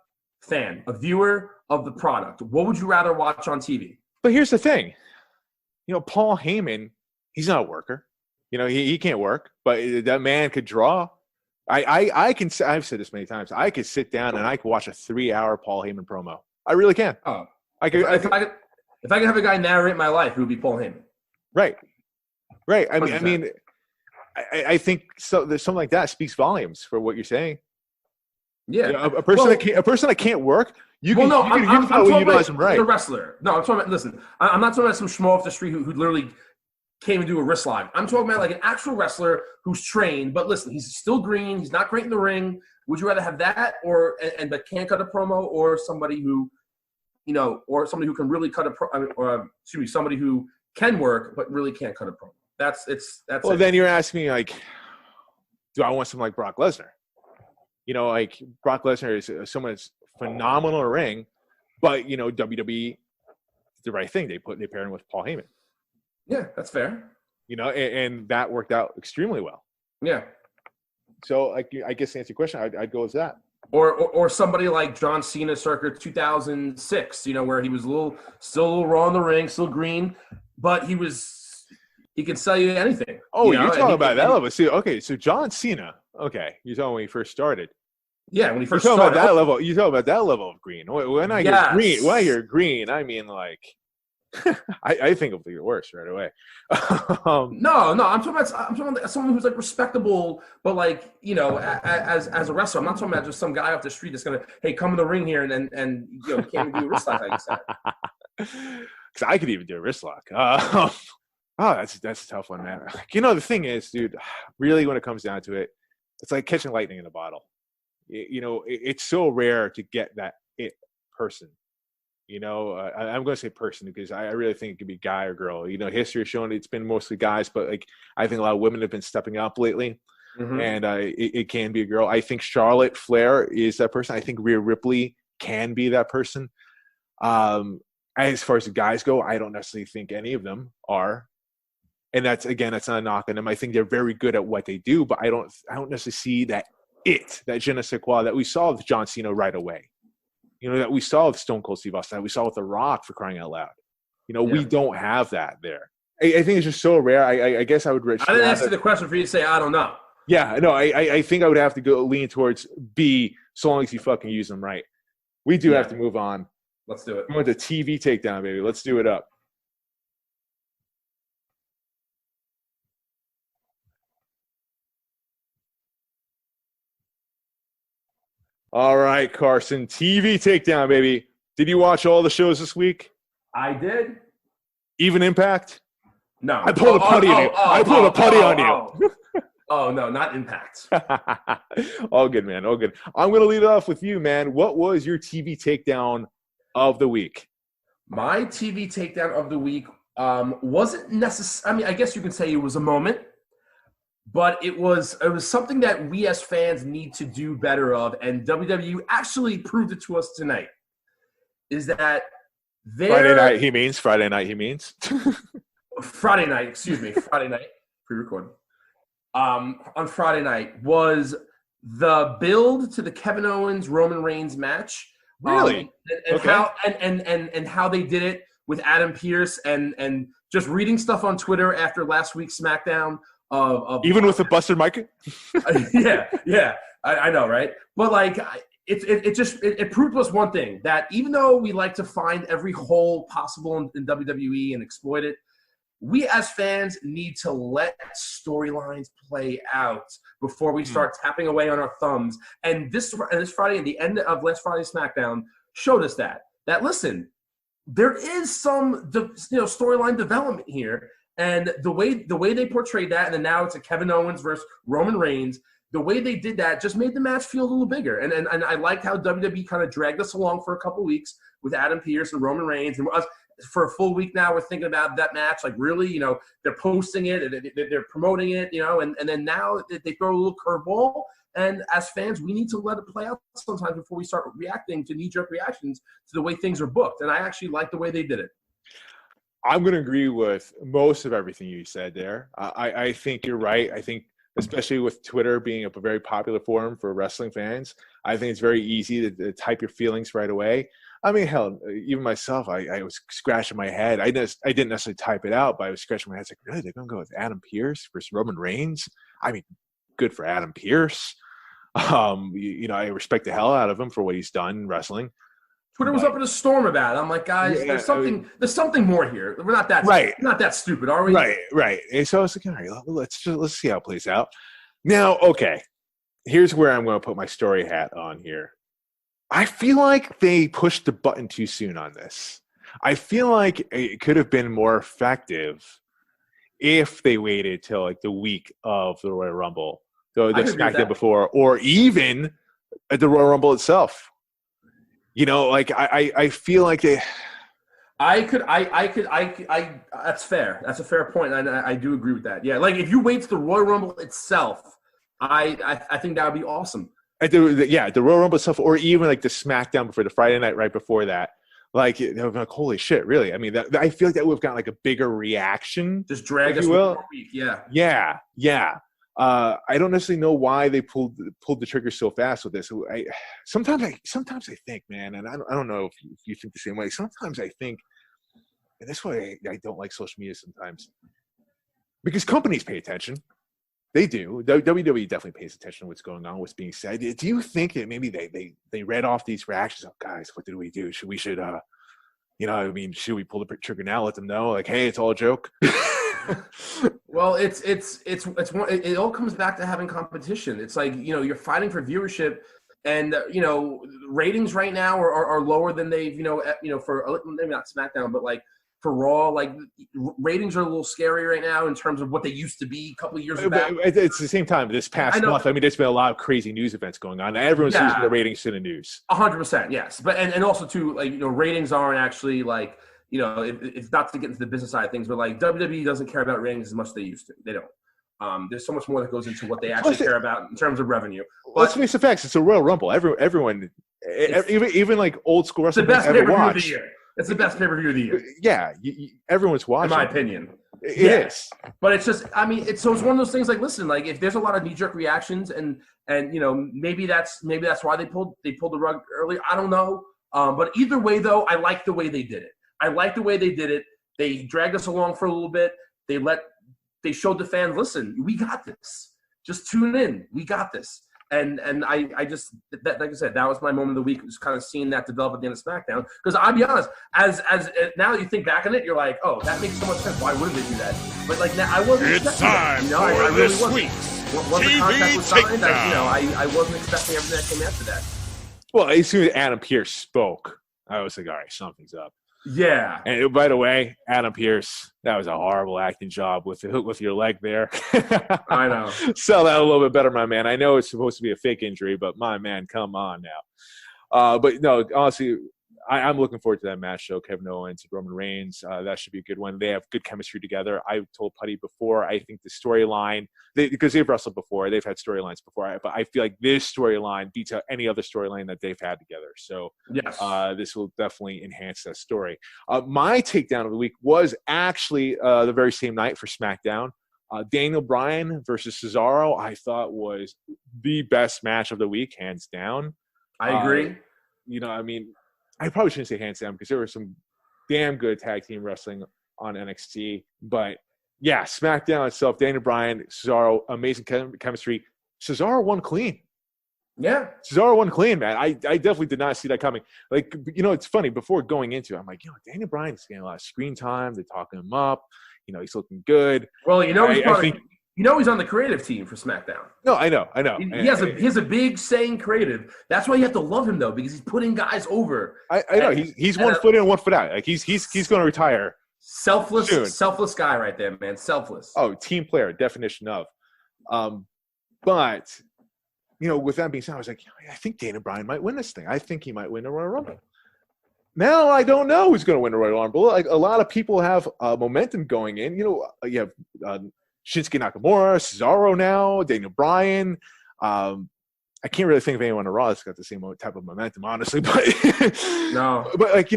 fan, a viewer of the product. What would you rather watch on TV? But here's the thing. Paul Heyman, he's not a worker. He can't work, but that man could draw. I've said this many times. I could sit down and I could watch a 3-hour Paul Heyman promo. I really can. Oh, if I could have a guy narrate my life, it would be Paul Heyman. Right. I think so. There's something like that speaks volumes for what you're saying. Yeah, a person that can't work. I'm talking about a wrestler. No, I'm talking about. Listen, I'm not talking about some schmo off the street who literally came and do a wrist lock. I'm talking about like an actual wrestler who's trained. But listen, he's still green. He's not great in the ring. Would you rather have that but can't cut a promo, or somebody who, or somebody who can really cut somebody who can work but really can't cut a promo? That's well, then you're asking me, like, do I want someone like Brock Lesnar? Like Brock Lesnar is someone that's phenomenal in the ring, but WWE did the right thing. They paired him with Paul Heyman. Yeah, that's fair. And that worked out extremely well. Yeah. So I guess to answer your question, I'd go with that. Or somebody like John Cena circa 2006, where he was still a little raw in the ring, still green, but he can sell you anything. Oh, you're talking about that level. See, okay, so John Cena. Okay, you're talking when he first started. Yeah, when he first started. About that level. You talk about that level of green. When I hear green, I mean like, I think it'll be worse right away. No, I'm talking about someone who's like respectable, but like as a wrestler, I'm not talking about just some guy off the street that's gonna come in the ring here and can't do a wrist lock like you said. Because I could even do a wrist lock. Oh, that's a tough one, man. The thing is, dude, really when it comes down to it, it's like catching lightning in a bottle. It's so rare to get that it person. I'm going to say person because I really think it could be guy or girl. History has shown it's been mostly guys, but like I think a lot of women have been stepping up lately, and it can be a girl. I think Charlotte Flair is that person. I think Rhea Ripley can be that person. As far as the guys go, I don't necessarily think any of them are. And that's not a knock on them. I think they're very good at what they do, but I don't necessarily see that je ne sais quoi that we saw with John Cena right away. That we saw with Stone Cold Steve Austin, that we saw with The Rock, for crying out loud. We don't have that there. I think it's just so rare. I guess I would. I didn't ask you the question for you to say I don't know. Yeah, no, I think I would have to go lean towards B, so long as you fucking use them right. We do have to move on. Let's do it. We want the TV takedown, baby. Let's do it up. All right, Carson. TV takedown, baby. Did you watch all the shows this week? I did. Even Impact? No. I pulled a putty on you. I pulled a putty on you. Oh, no, not Impact. All good, man. All good. I'm going to lead off with you, man. What was your TV takedown of the week? My TV takedown of the week wasn't necessary. I mean, I guess you can say it was a moment. But it was something that we as fans need to do better of, and WWE actually proved it to us tonight. Is that Friday night he means Friday night pre-recorded. On Friday night was the build to the Kevin Owens Roman Reigns match. Really? And how they did it with Adam Pearce and just reading stuff on Twitter after last week's SmackDown. Even with the busted mic? yeah, I know, right? But like, it proved to us one thing, that even though we like to find every hole possible in WWE and exploit it, we as fans need to let storylines play out before we start tapping away on our thumbs. And this Friday, at the end of last Friday's SmackDown, showed us that listen, there is some storyline development here. And the way they portrayed that, and then now it's a Kevin Owens versus Roman Reigns, the way they did that just made the match feel a little bigger. And I liked how WWE kind of dragged us along for a couple weeks with Adam Pearce and Roman Reigns. And us, for a full week now, we're thinking about that match. Like, really, they're posting it, they're promoting it, and then now they throw a little curveball. And as fans, we need to let it play out sometimes before we start reacting to knee-jerk reactions to the way things are booked. And I actually like the way they did it. I'm going to agree with most of everything you said there. I think you're right. I think, especially with Twitter being a very popular forum for wrestling fans, I think it's very easy to type your feelings right away. I mean, hell, even myself, I was scratching my head. I didn't necessarily type it out, but I was scratching my head. It's like, really? They're going to go with Adam Pearce versus Roman Reigns? I mean, good for Adam Pearce. I respect the hell out of him for what he's done in wrestling. Twitter was up in a storm about it. I'm like, guys, there's something more here. We're not that right. We're not that stupid, are we? Right. And so I was like, all right, let's see how it plays out. Now, okay, here's where I'm going to put my story hat on here. I feel like they pushed the button too soon on this. I feel like it could have been more effective if they waited till like the week of the Royal Rumble, the SmackDown before, or even at the Royal Rumble itself. I feel like they. That's fair. That's a fair point. And I do agree with that. Yeah. Like if you wait to the Royal Rumble itself, I think that would be awesome. At the Royal Rumble itself, or even like the SmackDown before the Friday night right before that. Like, they were like, holy shit, really? I mean, I feel like that would have gotten like a bigger reaction. Just drag us one more week. Yeah. Yeah. I don't necessarily know why they pulled the trigger so fast with this. Sometimes I think, man, and I don't know if you think the same way. Sometimes I think, and that's why I don't like social media sometimes, because companies pay attention. They do. WWE definitely pays attention to what's going on, what's being said. Do you think that maybe they read off these reactions? Oh, guys, what did we do? Should we pull the trigger now? Let them know, like, hey, it's all a joke. Well, it all comes back to having competition. It's like, you're fighting for viewership, and ratings right now are lower than they've for maybe not SmackDown, but like for Raw, like ratings are a little scary right now in terms of what they used to be a couple of years back. It's the same time this past month. I mean, there's been a lot of crazy news events going on. Everyone's using the ratings to the news. 100%, yes, but and also too, like ratings aren't actually like. It's not to get into the business side of things, but like WWE doesn't care about ratings as much as they used to. They don't. There's so much more that goes into what they actually care about in terms of revenue. Let's face the facts. It's a Royal Rumble. Everyone, even like old school wrestling, it's the best pay-per-view of the year. It's the best pay-per-view of the year. Yeah, everyone's watching. In my opinion, it is. But it's just, I mean, it's one of those things. Like, listen, like if there's a lot of knee-jerk reactions, and maybe that's why they pulled the rug early. I don't know. But either way, though, I like the way they did it. They dragged us along for a little bit. They showed the fans, listen, we got this. Just tune in. We got this. And I just, like I said, that was my moment of the week, just kind of seeing that develop at the end of SmackDown. Because I'll be honest, as now that you think back on it, you're like, oh, that makes so much sense. Why wouldn't they do that? But like now, I wasn't expecting that. I really wasn't. Once the contract was signed, I wasn't expecting everything that came after that. Well, as soon as Adam Pearce spoke, I was like, all right, something's up. Yeah. And by the way, Adam Pearce, that was a horrible acting job with your leg there. I know. Sell that a little bit better, my man. I know it's supposed to be a fake injury, but my man, come on now. But no, honestly, I'm looking forward to that match, though. Kevin Owens and Roman Reigns. That should be a good one. They have good chemistry together. I told Putty before, I think the storyline, because they've wrestled before, they've had storylines before, but I feel like this storyline beats out any other storyline that they've had together. So yes. This will definitely enhance that story. My takedown of the week was actually the very same night for SmackDown. Daniel Bryan versus Cesaro, I thought was the best match of the week, hands down. I agree. I probably shouldn't say hands down because there was some damn good tag team wrestling on NXT. But, yeah, SmackDown itself, Daniel Bryan, Cesaro, amazing chemistry. Cesaro won clean. Yeah. Cesaro won clean, man. I definitely did not see that coming. Like, it's funny. Before going into it, I'm like, Daniel Bryan's getting a lot of screen time. They're talking him up. He's looking good. Well, he's on the creative team for SmackDown. No, I know. He has a big saying creative. That's why you have to love him, though, because he's putting guys over. I know. He's 1 foot in, 1 foot out. Like he's going to retire. Selfless guy right there, man. Selfless. Oh, team player, definition of. But with that being said, I was like, I think Daniel Bryan might win this thing. I think he might win the Royal Rumble. Now I don't know who's going to win the Royal Rumble. Like a lot of people have momentum going in. You have Shinsuke Nakamura, Cesaro now, Daniel Bryan. I can't really think of anyone on Raw that's got the same type of momentum, honestly. But no. But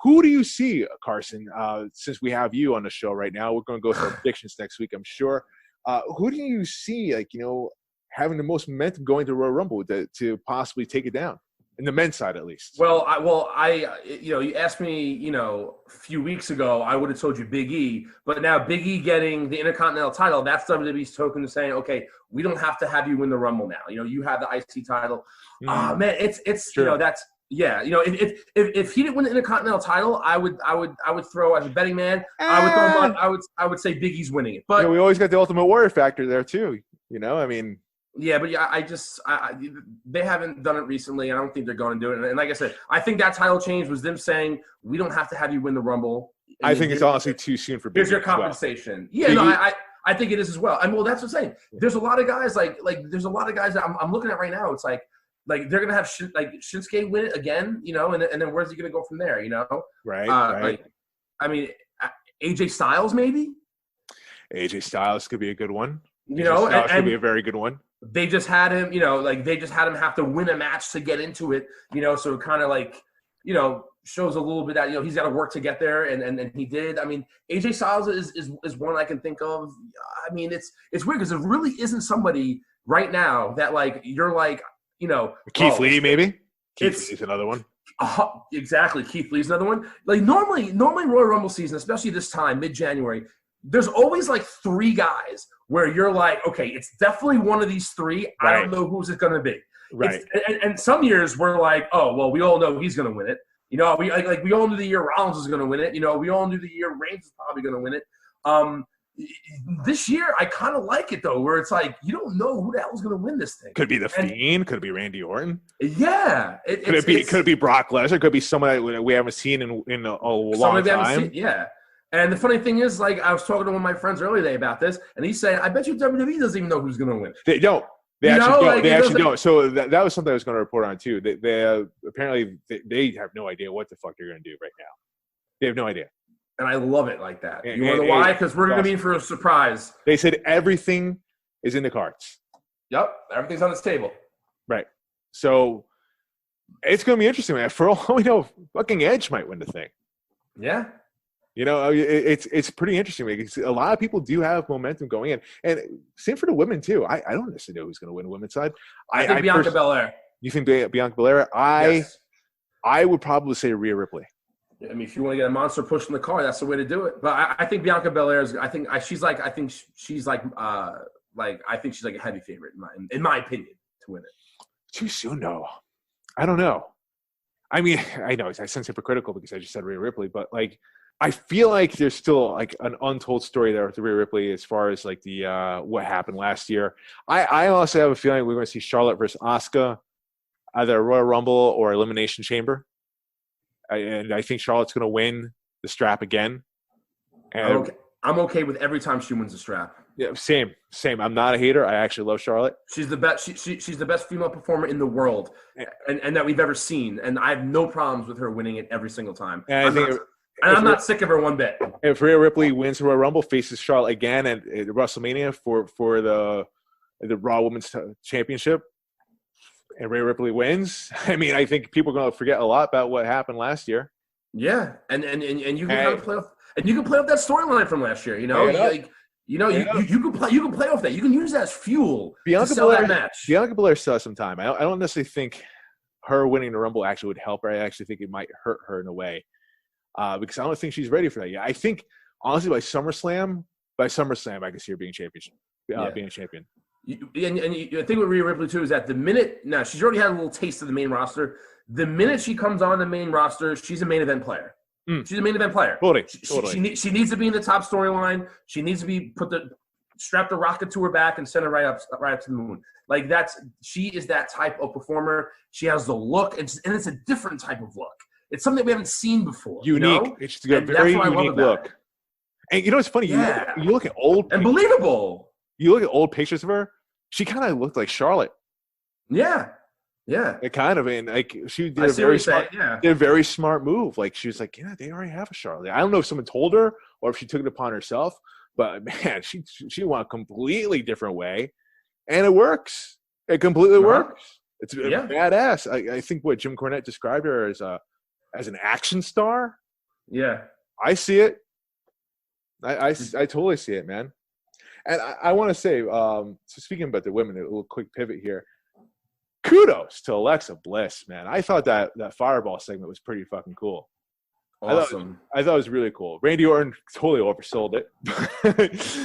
who do you see, Carson? Since we have you on the show right now, we're going to go through predictions next week, I'm sure. Who do you see, having the most momentum going to Royal Rumble to possibly take it down? In the men's side, at least. Well, you asked me, a few weeks ago, I would have told you Big E, but now Big E getting the Intercontinental title, that's WWE's token of saying, okay, we don't have to have you win the Rumble now. You have the IC title. Man, it's sure. That's yeah. If he didn't win the Intercontinental title, I would throw as a betting man. I would say Big E's winning it. But we always got the Ultimate Warrior factor there too. Yeah, but they haven't done it recently. I don't think they're going to do it. And like I said, I think that title change was them saying, we don't have to have you win the Rumble. I think it's honestly too soon for Big E. Here's your compensation. Well. I think it is as well. Well, that's what I'm saying. There's a lot of guys there's a lot of guys that I'm looking at right now. It's like they're going to have Shinsuke win it again, and then where's he going to go from there, Right, right. AJ Styles maybe? AJ Styles could be a good one. Styles could be a very good one. They just had him, have to win a match to get into it, so it kind of shows a little bit that, he's got to work to get there, and he did. AJ Styles is one I can think of. It's weird because there really isn't somebody right now that you're Keith Lee maybe? Keith Lee's another one. Exactly. Keith Lee's another one. Normally Royal Rumble season, especially this time, mid-January, there's always 3 guys where you're okay, it's definitely one of these 3. Right. I don't know who's it going to be. Right. And some years we're oh, well, we all know he's going to win it. We all knew the year Rollins was going to win it. We all knew the year Reigns was probably going to win it. This year, I kind of like it, though, where it's you don't know who the hell's going to win this thing. Could be The Fiend. Could it be Randy Orton? Yeah. Could it be Brock Lesnar? Could it be someone that we haven't seen in a long time? Yeah. And the funny thing is, I was talking to one of my friends earlier today about this, and he said, I bet you WWE doesn't even know who's going to win. They don't. They actually don't. So that was something I was going to report on, too. They apparently they have no idea what the fuck they're going to do right now. They have no idea. And I love it like that. You want to know why? Because we're going to be in for a surprise. They said everything is in the cards. Yep. Everything's on this table. Right. So it's going to be interesting, man. For all we know, fucking Edge might win the thing. Yeah. It's pretty interesting because a lot of people do have momentum going in, and same for the women too. I don't necessarily know who's going to win the women's side. I think Bianca Belair. You think Bianca Belair? Yes. I would probably say Rhea Ripley. If you want to get a monster push in the car, that's the way to do it. But I think Bianca Belair is. I think she's a heavy favorite in my opinion to win it. Too soon, though. I don't know. I know I sound hypocritical because I just said Rhea Ripley, but I feel like there's still an untold story there with Rhea Ripley as far as the what happened last year. I also have a feeling we're going to see Charlotte versus Asuka, either Royal Rumble or Elimination Chamber, and I think Charlotte's going to win the strap again. And I'm okay with every time she wins the strap. Yeah, same. I'm not a hater. I actually love Charlotte. She's the best. She's the best female performer in the world, and that we've ever seen. And I have no problems with her winning it every single time. And I'm not sick of her one bit. If Rhea Ripley wins the Royal Rumble, faces Charlotte again at WrestleMania for the Raw Women's Championship, and Rhea Ripley wins, I think people are going to forget a lot about what happened last year. Yeah, and you can kind of play off, and you can play off that storyline from last year. You can play off that. You can use that as fuel to sell that match. Bianca Belair still has some time. I don't necessarily think her winning the Rumble actually would help her. I actually think it might hurt her in a way. Because I don't think she's ready for that yet. I think, honestly, by SummerSlam, I can see her being being a champion. The thing with Rhea Ripley, too, is that the minute – now, she's already had a little taste of the main roster. The minute she comes on the main roster, she's a main event player. She's a main event player. Totally. She needs to be in the top storyline. She needs to be strap the rocket to her back and send her right up to the moon. She is that type of performer. She has the look, and it's a different type of look. It's something we haven't seen before. Unique. It's a very unique look. And it's funny. Yeah. You look at old and believable. You look at old pictures of her. She kind of looked like Charlotte. Yeah. Yeah. It kind of, and like she did I see what you're saying. Yeah. did a very smart move. Like she was like, yeah, they already have a Charlotte. I don't know if someone told her or if she took it upon herself, but man, she went a completely different way, and it works. It completely works. It's badass. I think what Jim Cornette described her as an action star. Yeah. I see it. I totally see it, man. And I want to say, so speaking about the women, a little quick pivot here. Kudos to Alexa Bliss, man. I thought that Fireball segment was pretty fucking cool. Awesome. I thought it was really cool. Randy Orton totally oversold it.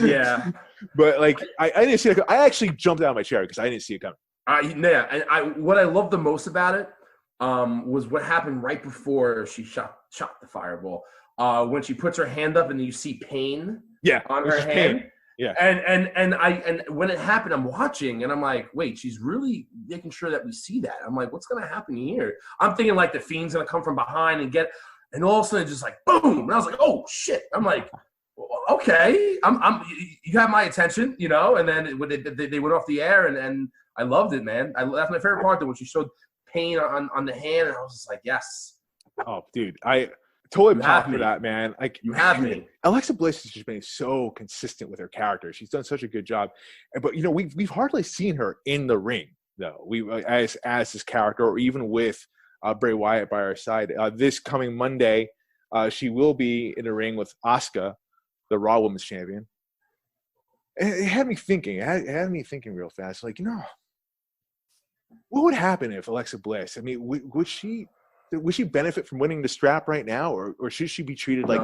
Yeah. But like, I didn't see it. I actually jumped out of my chair because I didn't see it coming. What I love the most about it was what happened right before she shot the Fireball. When she puts her hand up and you see pain on her hand. Pain. Yeah. And when it happened, I'm watching and I'm like, wait, she's really making sure that we see that. I'm like, what's gonna happen here? I'm thinking like the Fiend's gonna come from behind and all of a sudden just like boom. And I was like, oh shit. I'm like, okay, you have my attention, you know. And then when they went off the air and I loved it, man. That's my favorite part. Though, when she showed pain on the hand, and I was just like, yes. Oh, dude, I totally popped for that, man. Like, you have me. Alexa Bliss has just been so consistent with her character. She's done such a good job. But you know, we've hardly seen her in the ring though. We as this character, or even with Bray Wyatt by her side. This coming Monday, she will be in the ring with Asuka, the Raw Women's Champion. And it had me thinking. It had me thinking real fast. Like, you know, what would happen if Alexa Bliss? I mean, would she benefit from winning the strap right now, or should she be treated like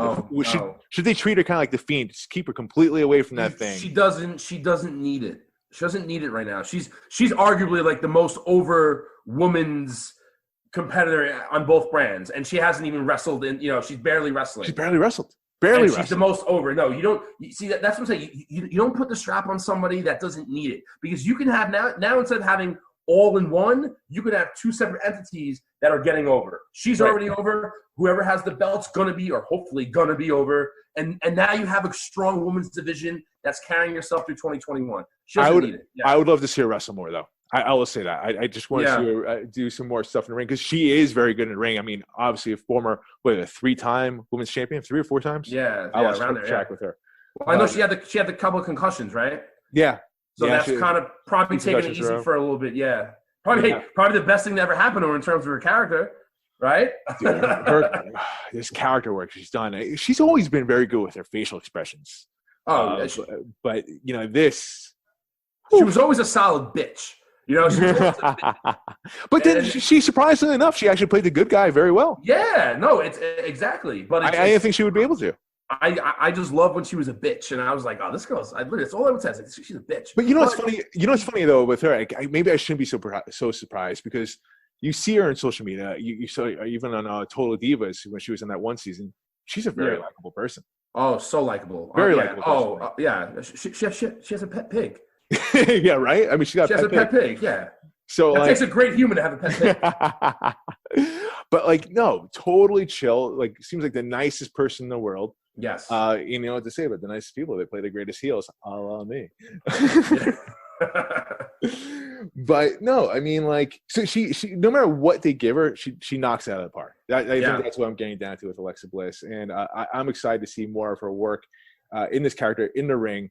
should they treat her kind of like the Fiend, just keep her completely away from that thing? She doesn't need it. She doesn't need it right now. She's arguably like the most over woman's competitor on both brands, and she hasn't even wrestled in. You know, she's barely wrestling. She's barely wrestled. She's the most over. No, you don't. You see that's what I'm saying. You don't put the strap on somebody that doesn't need it, because you can have now instead of having all in one, you could have two separate entities that are getting over. She's already over. Whoever has the belt's gonna be, or hopefully gonna be over. And now you have a strong women's division that's carrying yourself through 2021. She doesn't need it. Yeah. I would love to see her wrestle more, though. I will say that. I just want to see her do some more stuff in the ring, because she is very good in the ring. I mean, obviously a former, a 3-time women's champion, 3 or 4 times. I lost track with her. Well, I know she had the couple of concussions, right? Yeah. So that's kind of probably taking it easy for a little bit. Yeah. Probably the best thing that ever happened to her in terms of her character, right? Dude, this character work she's done. She's always been very good with her facial expressions. But you know, this. She was always a solid bitch. You know, but then she surprisingly enough, she actually played the good guy very well. Yeah, no, it's exactly. But I didn't think she would be able to. I just love when she was a bitch, and I was like, oh, this girl's. It's all I would say. Like, she's a bitch. But you know what's funny? You know what's funny though with her? Maybe I shouldn't be so surprised, because you see her on social media. You saw even on Total Divas when she was in that one season. She's a very likable person. Oh, so likable. Very likable. Oh, yeah. She has a pet pig. Yeah, right. I mean, she has a pet pig. Yeah. So it takes a great human to have a pet pig. But like, no, totally chill. Like, seems like the nicest person in the world. Yes. You know what to say about the nicest people. They play the greatest heels, a la me. But no, I mean, like, so she no matter what they give her, she knocks it out of the park. I think that's what I'm getting down to with Alexa Bliss, and I'm excited to see more of her work in this character in the ring.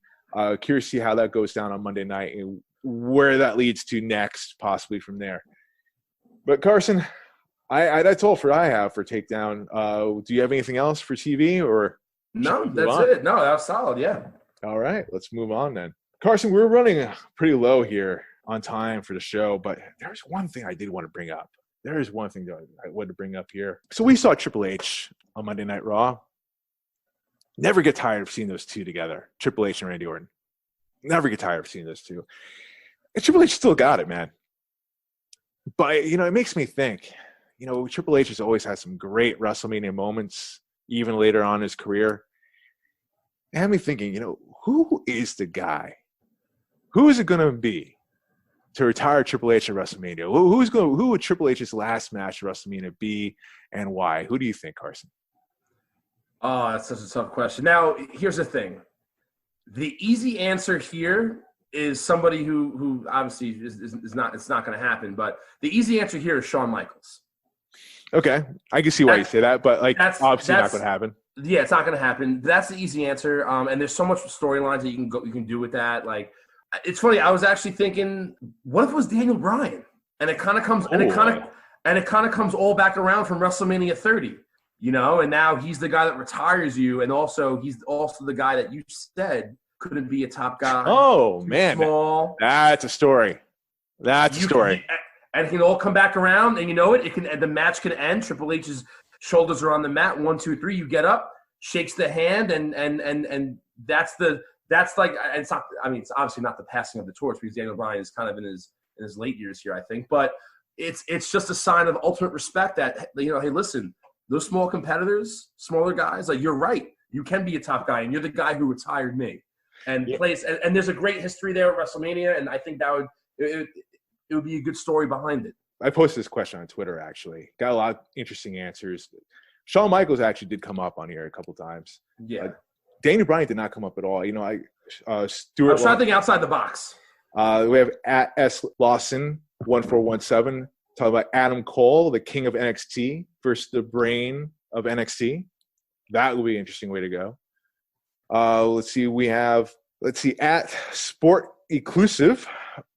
Curious to see how that goes down on Monday night and where that leads to next, possibly from there. But Carson, that's all I have for Takedown. Do you have anything else for TV, or? No, that's it. No, that was solid. Yeah. All right, let's move on then. Carson, we're running pretty low here on time for the show, but there's one thing I did want to bring up. There is one thing that I wanted to bring up here. So we saw Triple H on Monday Night Raw. Never get tired of seeing those two together, Triple H and Randy Orton. Never get tired of seeing those two. And Triple H still got it, man. But, you know, it makes me think, you know, Triple H has always had some great WrestleMania moments, even later on in his career. And had me thinking, you know, who is the guy? Who is it going to be to retire Triple H at WrestleMania? Who would Triple H's last match at WrestleMania be, and why? Who do you think, Carson? Oh, that's such a tough question. Now, here's the thing. The easy answer here is somebody who obviously is not, it's not going to happen. But the easy answer here is Shawn Michaels. Okay, I can see why you say that, but like obviously not going to happen. Yeah, it's not going to happen. That's the easy answer. And there's so much storylines that you can do with that. Like, it's funny. I was actually thinking, what if it was Daniel Bryan? And it kind of comes, and it kind of comes all back around from WrestleMania 30, you know. And now he's the guy that retires you, and also he's also the guy that you said couldn't be a top guy. Oh man, small. That's a story. That's a story. And it can all come back around, and you know it. It can. The match can end. Triple H's shoulders are on the mat. 1, 2, 3. You get up, shakes the hand, and that's like. It's not. I mean, it's obviously not the passing of the torch because Daniel Bryan is kind of in his late years here, I think. But it's just a sign of ultimate respect that, you know, hey, listen, those small competitors, smaller guys, like, you're right. You can be a top guy, and you're the guy who retired me. And plays. And there's a great history there at WrestleMania, and I think that it would be a good story behind it. I posted this question on Twitter, actually. Got a lot of interesting answers. Shawn Michaels actually did come up on here a couple times. Yeah. Daniel Bryan did not come up at all. You know, Stuart. I'm trying to think outside the box. We have at S Lawson 1417 talking about Adam Cole, the king of NXT, versus the brain of NXT. That would be an interesting way to go. Let's see, at Sport Exclusive,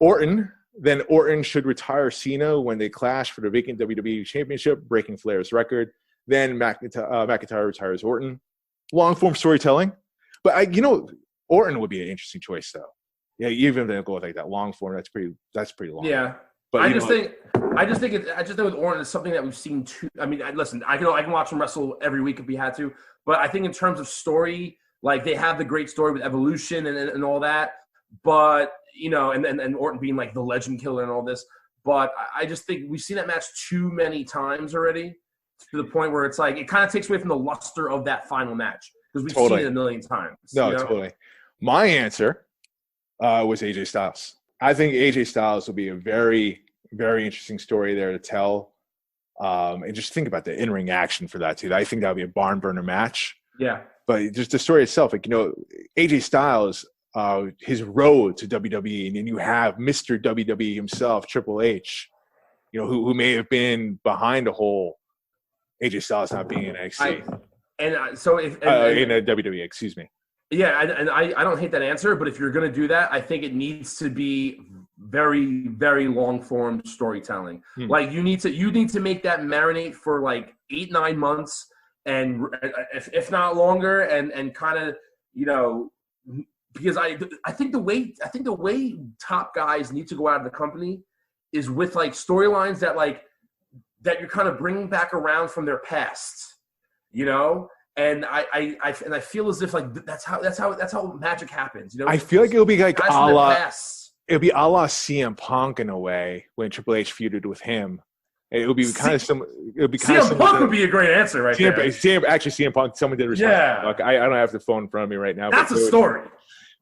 Orton. Then Orton should retire Cena when they clash for the vacant WWE Championship, breaking Flair's record. Then McIntyre retires Orton. Long-form storytelling. But, Orton would be an interesting choice, though. Yeah, even if they go with like that long-form, that's pretty long. Yeah. But I just think with Orton, it's something that we've seen too. I mean, listen, I can watch him wrestle every week if we had to. But I think in terms of story, like, they have the great story with Evolution and all that. But, you know, and Orton being like the legend killer and all this. But I just think we've seen that match too many times already to the point where it's like it kind of takes away from the luster of that final match because we've seen it a million times. No, totally. My answer was AJ Styles. I think AJ Styles will be a very, very interesting story there to tell. And just think about the in-ring action for that, too. I think that would be a barn burner match. Yeah. But just the story itself, like, AJ Styles – his road to WWE, and then you have Mr. WWE himself, Triple H, who may have been behind the whole AJ Styles not being in NXT. In a WWE, excuse me. Yeah, and I don't hate that answer, but if you're going to do that, I think it needs to be very, very long-form storytelling. Like, you need to make that marinate for like 8-9 months, and if not longer, and kind of, because I think the way top guys need to go out of the company is with like storylines that you're kind of bringing back around from their past, and I feel as if like that's how magic happens, I feel like it'll be like a la CM Punk in a way when Triple H feuded with him. It would be kind of some. It would be kind of CM Punk would be a great answer, right there. CM Punk. Someone did respond. Yeah. Look, I don't have the phone in front of me right now. That's a story.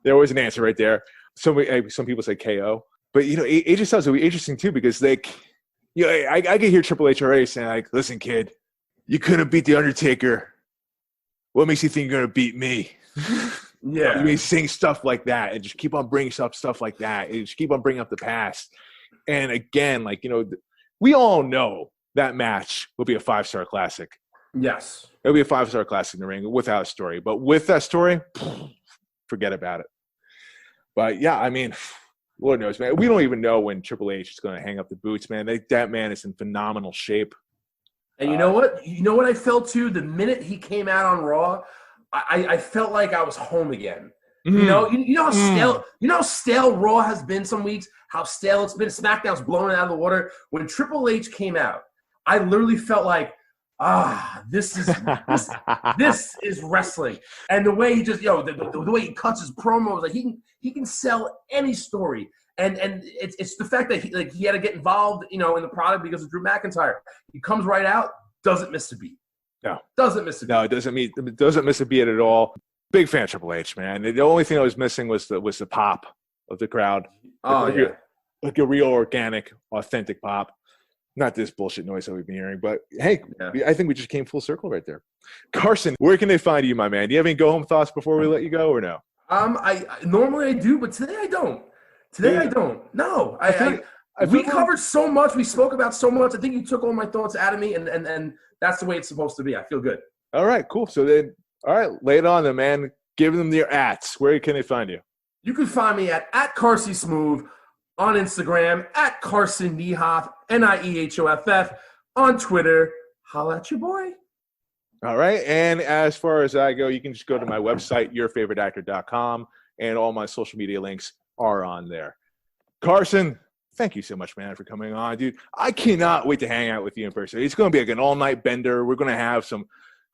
There was an answer right there. Some people say KO, but AJ Styles will be interesting too because I can hear Triple H already saying like, "Listen, kid, you couldn't beat the Undertaker. What makes you think you're gonna beat me?" Yeah, you mean saying stuff like that and just keep on bringing up stuff like that and just keep on bringing up the past. And again, we all know that match will be a 5-star classic. Yes, it'll be a 5-star classic in the ring without a story. But with that story, forget about it. But yeah, I mean, Lord knows, man. We don't even know when Triple H is going to hang up the boots, man. That man is in phenomenal shape. And you know what? You know what I felt too? The minute he came out on Raw, I felt like I was home again. You know how stale Raw has been some weeks. How stale it's been. SmackDown's blown it out of the water. When Triple H came out, I literally felt like, this is wrestling. And the way he just, the way he cuts his promos, like he can sell any story. And it's the fact that he had to get involved, in the product because of Drew McIntyre. He comes right out, doesn't miss a beat. No, doesn't miss a beat. No, it doesn't miss a beat at all. Big fan of Triple H, man. The only thing I was missing was the pop of the crowd. Like a real organic, authentic pop. Not this bullshit noise that we've been hearing, but hey, I think we just came full circle right there. Carson, where can they find you, my man? Do you have any go-home thoughts before we let you go, or no? I normally do, but today I don't. Today I don't. No. We covered so much. We spoke about so much. I think you took all my thoughts out of me, and that's the way it's supposed to be. I feel good. All right, cool. So then, all right, lay it on them, man. Give them your ats. Where can they find you? You can find me at Carsey Smooth on Instagram, at Carson Niehoff, Niehoff, on Twitter. Holla at your boy. All right. And as far as I go, you can just go to my website, yourfavoriteactor.com, and all my social media links are on there. Carson, thank you so much, man, for coming on, dude. I cannot wait to hang out with you in person. It's going to be like an all-night bender. We're going to have some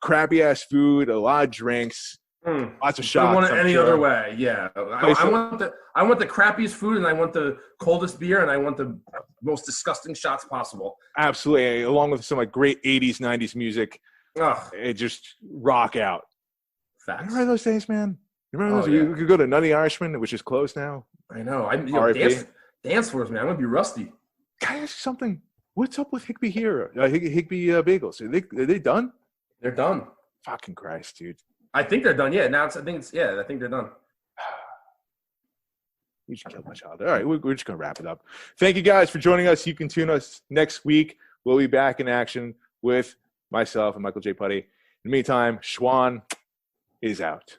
crappy-ass food, a lot of drinks, lots of shots. I want it any other way, yeah. I want the crappiest food, and I want the coldest beer, and I want the most disgusting shots possible. Absolutely, along with some like great 80s, 90s music. It just rock out. Facts. Remember those days, man? Remember those? Yeah. You could go to Nutty Irishman, which is closed now. I know. Dance floors, man. I'm gonna be rusty. Can I ask you something? What's up with Higbee here? Higbee Bagels? Are they done? They're done. Fucking Christ, dude. I think they're done. Yeah. I think they're done. You just killed my child. All right, we're just gonna wrap it up. Thank you guys for joining us. You can tune us next week. We'll be back in action with myself and Michael J. Putty. In the meantime, Schwan is out.